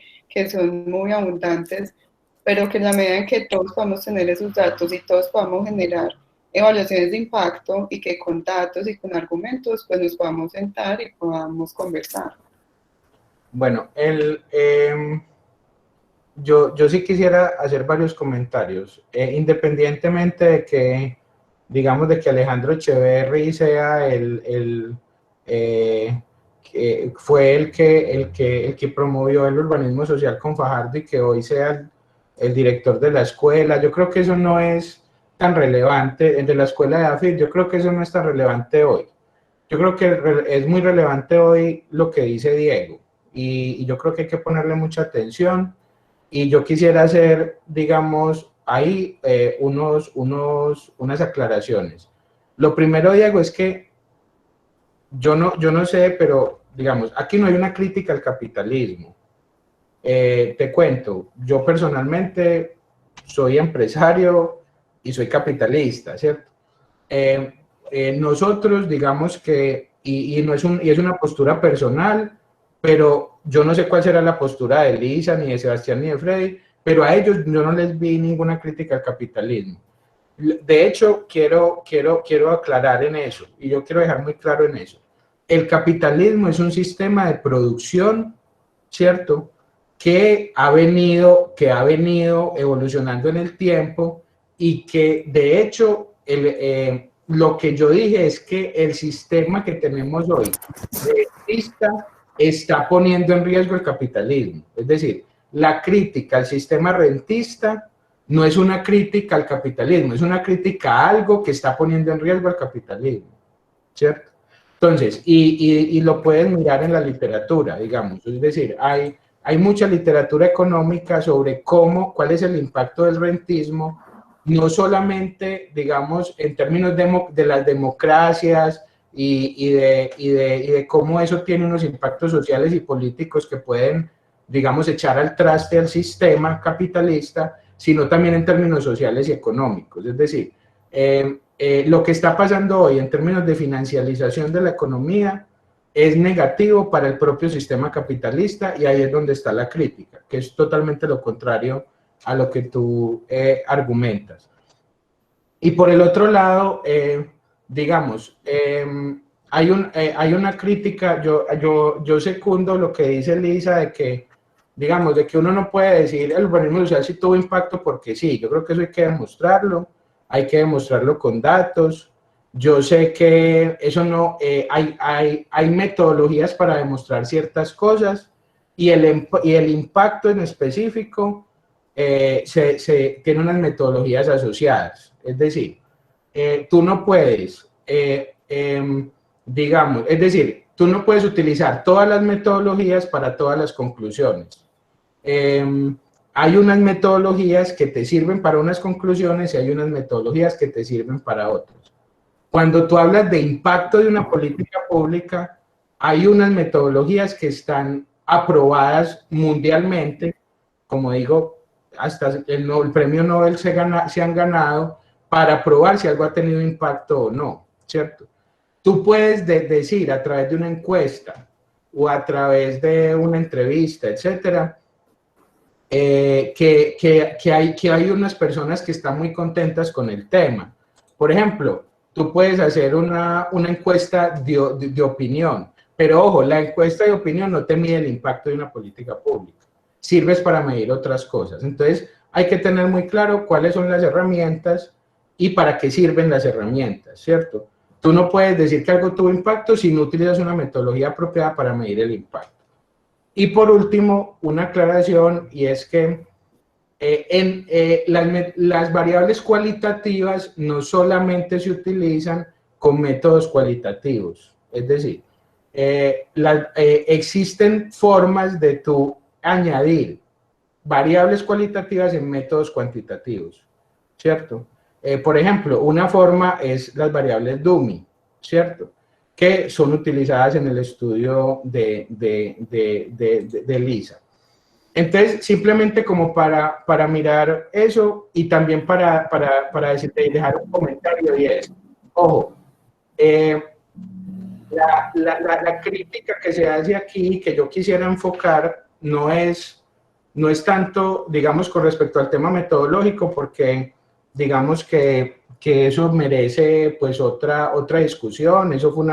son muy abundantes, pero que en la medida en que todos podamos tener esos datos y todos podamos generar evaluaciones de impacto y que con datos y con argumentos pues nos podamos sentar y podamos conversar. Bueno, yo sí quisiera hacer varios comentarios, independientemente de que, digamos, de que Alejandro Echeverry sea que fue el que promovió el urbanismo social con Fajardo y que hoy sea el director de la escuela. Yo creo que eso no es tan relevante, el de la escuela de AFIT, yo creo que eso no es tan relevante hoy. Yo creo que es muy relevante hoy lo que dice Diego y yo creo que hay que ponerle mucha atención. Y yo quisiera hacer, digamos, ahí unas aclaraciones. Lo primero, Diego, es que yo no sé, pero digamos, aquí no hay una crítica al capitalismo. Te cuento, yo personalmente soy empresario y soy capitalista, ¿cierto? Nosotros, digamos que, y es una postura personal, pero yo no sé cuál será la postura de Elisa, ni de Sebastián, ni de Freddy, pero a ellos yo no les vi ninguna crítica al capitalismo. De hecho, quiero aclarar en eso, y yo quiero dejar muy claro en eso. El capitalismo es un sistema de producción, ¿cierto?, que ha venido evolucionando en el tiempo y que, de hecho, lo que yo dije es que el sistema que tenemos hoy rentista está poniendo en riesgo el capitalismo. Es decir, la crítica al sistema rentista no es una crítica al capitalismo, es una crítica a algo que está poniendo en riesgo al capitalismo, ¿cierto? Entonces, y lo pueden mirar en la literatura, digamos, es decir, hay mucha literatura económica sobre cuál es el impacto del rentismo, no solamente, digamos, en términos de las democracias y de cómo eso tiene unos impactos sociales y políticos que pueden, digamos, echar al traste al sistema capitalista, sino también en términos sociales y económicos. Es decir, lo que está pasando hoy en términos de financialización de la economía es negativo para el propio sistema capitalista, y ahí es donde está la crítica, que es totalmente lo contrario a lo que tú argumentas. Y por el otro lado, digamos, hay una crítica, yo secundo lo que dice Lisa de que, digamos, de que uno no puede decir el urbanismo social si tuvo impacto porque sí. Yo creo que eso hay que demostrarlo con datos. Yo sé que eso no, hay metodologías para demostrar ciertas cosas, y el impacto en específico tiene unas metodologías asociadas. Es decir, tú no puedes, digamos, es decir, tú no puedes utilizar todas las metodologías para todas las conclusiones. Hay unas metodologías que te sirven para unas conclusiones y hay unas metodologías que te sirven para otras. Cuando tú hablas de impacto de una política pública, hay unas metodologías que están aprobadas mundialmente, como digo, hasta el premio Nobel se han ganado para probar si algo ha tenido impacto o no, ¿cierto? Tú puedes decir a través de una encuesta o a través de una entrevista, etcétera, que hay unas personas que están muy contentas con el tema. Por ejemplo, tú puedes hacer una encuesta de opinión, pero ojo, la encuesta de opinión no te mide el impacto de una política pública, sirves para medir otras cosas. Entonces, hay que tener muy claro cuáles son las herramientas y para qué sirven las herramientas, ¿cierto? Tú no puedes decir que algo tuvo impacto si no utilizas una metodología apropiada para medir el impacto. Y por último, una aclaración, y es que las variables cualitativas no solamente se utilizan con métodos cualitativos, es decir, existen formas de tú añadir variables cualitativas en métodos cuantitativos, ¿cierto? Por ejemplo, una forma es las variables Dummy, ¿cierto?, que son utilizadas en el estudio de Lisa. Entonces, simplemente como para mirar eso, y también para decirte y dejar un comentario, y es, ojo, la crítica que se hace aquí, que yo quisiera enfocar, no es tanto, digamos, con respecto al tema metodológico, porque digamos que eso merece pues otra discusión. Eso fue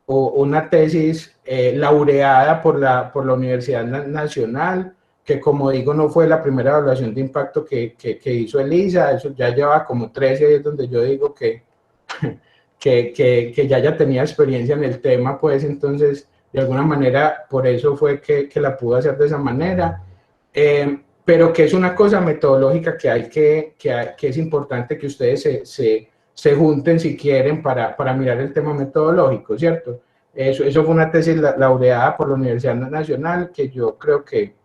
una tesis laureada por la Universidad Nacional, que como digo no fue la primera evaluación de impacto que hizo Elisa. Eso ya lleva como 13, ahí es donde yo digo que ya tenía experiencia en el tema, pues entonces de alguna manera por eso fue que la pudo hacer de esa manera. Pero que es una cosa metodológica que es importante que ustedes se junten si quieren para mirar el tema metodológico, ¿cierto? Eso fue una tesis laureada por la Universidad Nacional, que yo creo que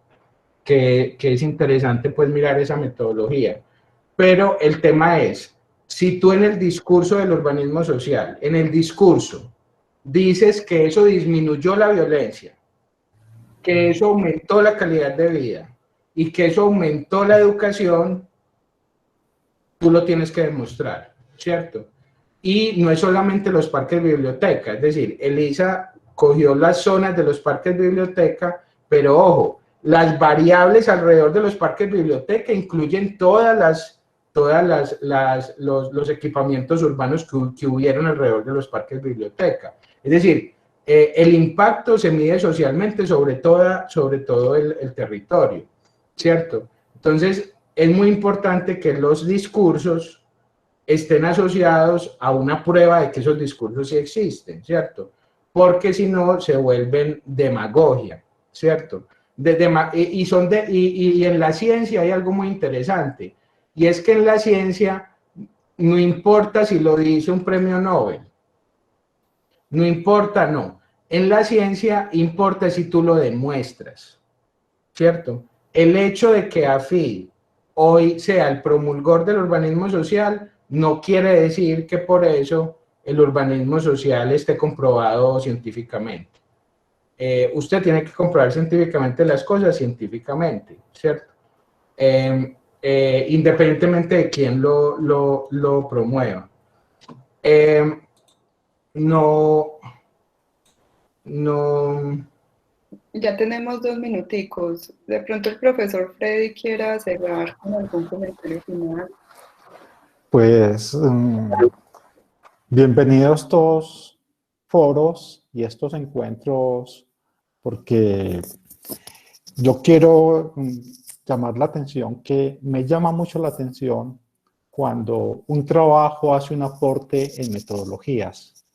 es interesante pues mirar esa metodología. Pero el tema es, si tú en el discurso del urbanismo social, en el discurso, dices que eso disminuyó la violencia, que eso aumentó la calidad de vida, y que eso aumentó la educación, tú lo tienes que demostrar, ¿cierto? Y no es solamente los parques biblioteca, es decir, Elisa cogió las zonas de los parques biblioteca, pero ojo, las variables alrededor de los parques biblioteca incluyen todos los equipamientos urbanos que hubieron alrededor de los parques biblioteca. Es decir, el impacto se mide socialmente sobre todo el territorio, ¿cierto? Entonces, es muy importante que los discursos estén asociados a una prueba de que esos discursos sí existen, ¿cierto? Porque si no se vuelven demagogia, ¿cierto? Y en la ciencia hay algo muy interesante, y es que en la ciencia no importa si lo dice un premio Nobel, no importa, no. En la ciencia importa si tú lo demuestras, ¿cierto? El hecho de que AFID hoy sea el promulgor del urbanismo social no quiere decir que por eso el urbanismo social esté comprobado científicamente. Usted tiene que comprobar científicamente las cosas científicamente, ¿cierto? Independientemente de quién lo promueva. No. Ya tenemos 2 minuticos. De pronto el profesor Freddy quiera cerrar con algún comentario final. Pues bienvenidos a estos foros y estos encuentros, porque yo quiero llamar la atención, que me llama mucho la atención cuando un trabajo hace un aporte en metodologías.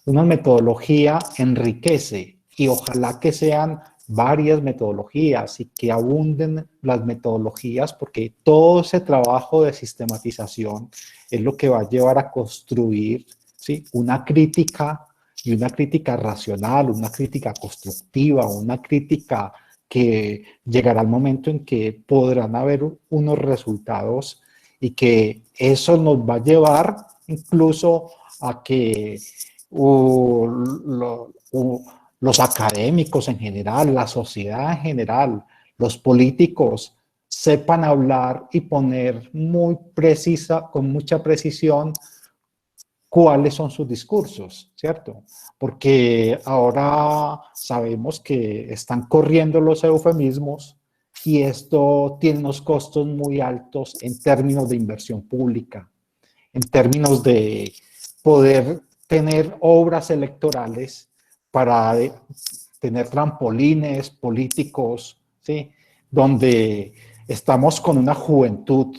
Una metodología enriquece, y ojalá que sean varias metodologías y que abunden las metodologías, porque todo ese trabajo de sistematización es lo que va a llevar a construir, ¿sí?, una crítica, y una crítica racional, una crítica constructiva, una crítica que llegará al momento en que podrán haber unos resultados, y que eso nos va a llevar incluso a que los académicos en general, la sociedad en general, los políticos sepan hablar y poner con mucha precisión cuáles son sus discursos, ¿cierto? Porque ahora sabemos que están corriendo los eufemismos, y esto tiene unos costos muy altos en términos de inversión pública, en términos de poder tener obras electorales para tener trampolines políticos, ¿sí?, donde estamos con una juventud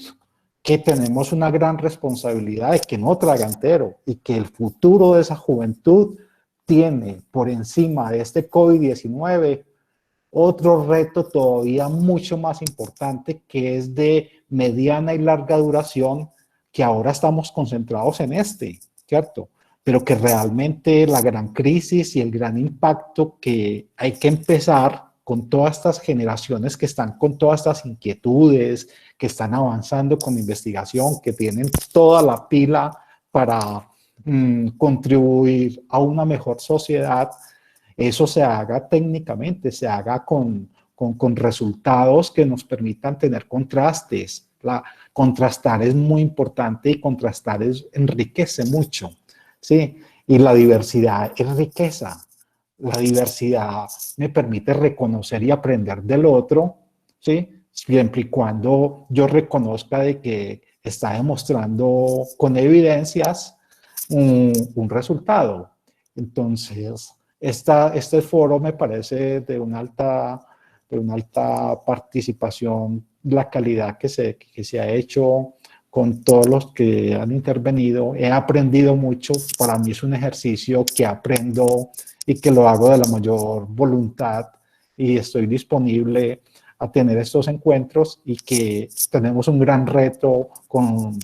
que tenemos una gran responsabilidad de que no traga entero, y que el futuro de esa juventud tiene por encima de este COVID-19 otro reto todavía mucho más importante, que es de mediana y larga duración, que ahora estamos concentrados en ¿cierto? Pero que realmente la gran crisis y el gran impacto que hay que empezar con todas estas generaciones que están con todas estas inquietudes, que están avanzando con investigación, que tienen toda la pila para contribuir a una mejor sociedad, eso se haga técnicamente, se haga con resultados que nos permitan tener contrastes. Contrastar es muy importante, y contrastar enriquece mucho, ¿sí? Y la diversidad es riqueza. La diversidad me permite reconocer y aprender del otro, ¿sí?, siempre y cuando yo reconozca de que está demostrando con evidencias un resultado. Entonces, este foro me parece de una alta participación, la calidad que se ha hecho con todos los que han intervenido. He aprendido mucho. Para mí es un ejercicio que aprendo y que lo hago de la mayor voluntad, y estoy disponible a tener estos encuentros, y que tenemos un gran reto con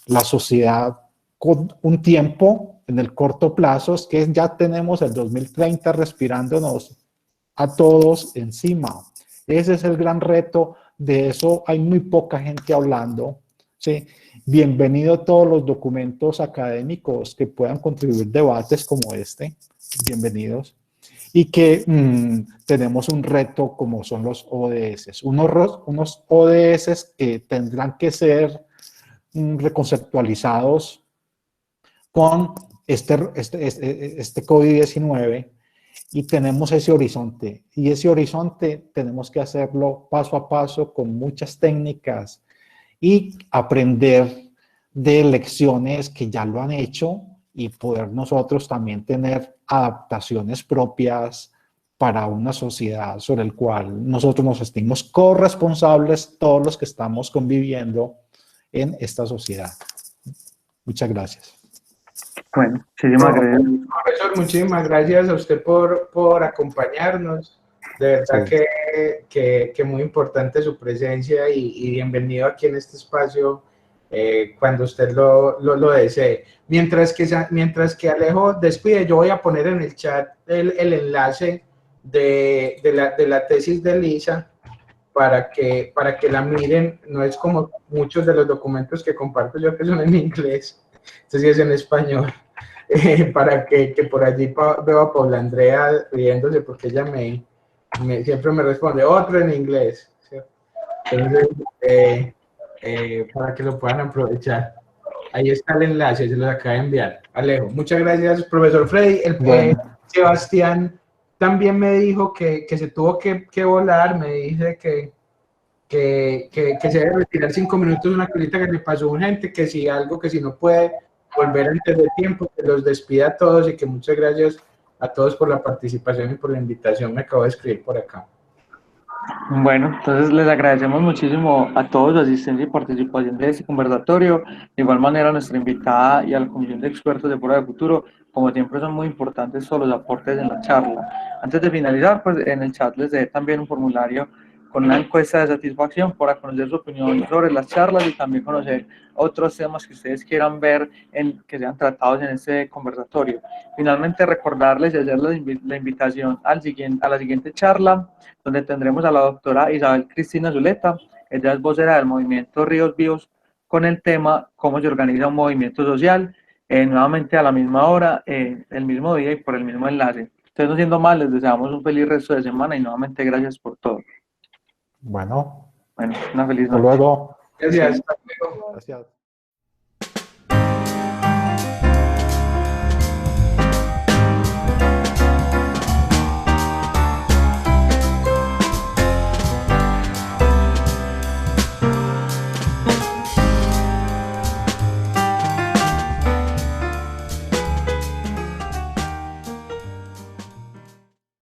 la sociedad, con un tiempo en el corto plazo, es que ya tenemos el 2030 respirándonos a todos encima. Ese es el gran reto. De eso hay muy poca gente hablando, ¿sí? Bienvenido a todos los documentos académicos que puedan contribuir debates como este. Bienvenidos. Y que tenemos un reto como son los ODS. Unos ODS que tendrán que ser reconceptualizados con este COVID-19, y tenemos ese horizonte. Y ese horizonte tenemos que hacerlo paso a paso, con muchas técnicas, y aprender de lecciones que ya lo han hecho, y poder nosotros también tener adaptaciones propias para una sociedad sobre el cual nosotros nos sentimos corresponsables, todos los que estamos conviviendo en esta sociedad. Muchas gracias. Bueno, muchísimas gracias. Profesor, muchísimas gracias a usted por acompañarnos. De verdad Sí. que muy importante su presencia y bienvenido aquí en este espacio cuando usted lo desee. Mientras que Alejo despide, yo voy a poner en el chat el enlace de la tesis de Lisa para que la miren. No es como muchos de los documentos que comparto yo que son en inglés, este sí es en español. Para que por allí veo a Paula Andrea riéndose porque ella siempre me responde otro en inglés, ¿cierto? Entonces, para que lo puedan aprovechar. Ahí está el enlace, se los acaba de enviar. Alejo, muchas gracias, profesor Freddy. Bueno. Sebastián también me dijo que se tuvo que volar, me dice que se debe retirar 5 minutos, una cosita que le pasó urgente, que si algo, que si no puede volver antes de tiempo, que los despida a todos y que muchas gracias a todos por la participación y por la invitación. Me acabo de escribir por acá. Bueno, entonces les agradecemos muchísimo a todos la asistencia y participación de este conversatorio. De igual manera a nuestra invitada y a la Comisión de Expertos de Prueba de Futuro. Como siempre son muy importantes todos los aportes en la charla. Antes de finalizar, pues en el chat les dejé también un formulario con una encuesta de satisfacción para conocer su opinión sobre las charlas y también conocer otros temas que ustedes quieran ver que sean tratados en este conversatorio. Finalmente, recordarles y hacer la invitación a la siguiente charla, donde tendremos a la doctora Isabel Cristina Zuleta. Ella es vocera del movimiento Ríos Vivos con el tema cómo se organiza un movimiento social, nuevamente a la misma hora, el mismo día y por el mismo enlace. Entonces, no siendo más, les deseamos un feliz resto de semana y nuevamente gracias por todo. Bueno, Una feliz hasta noche. luego. Gracias. Gracias.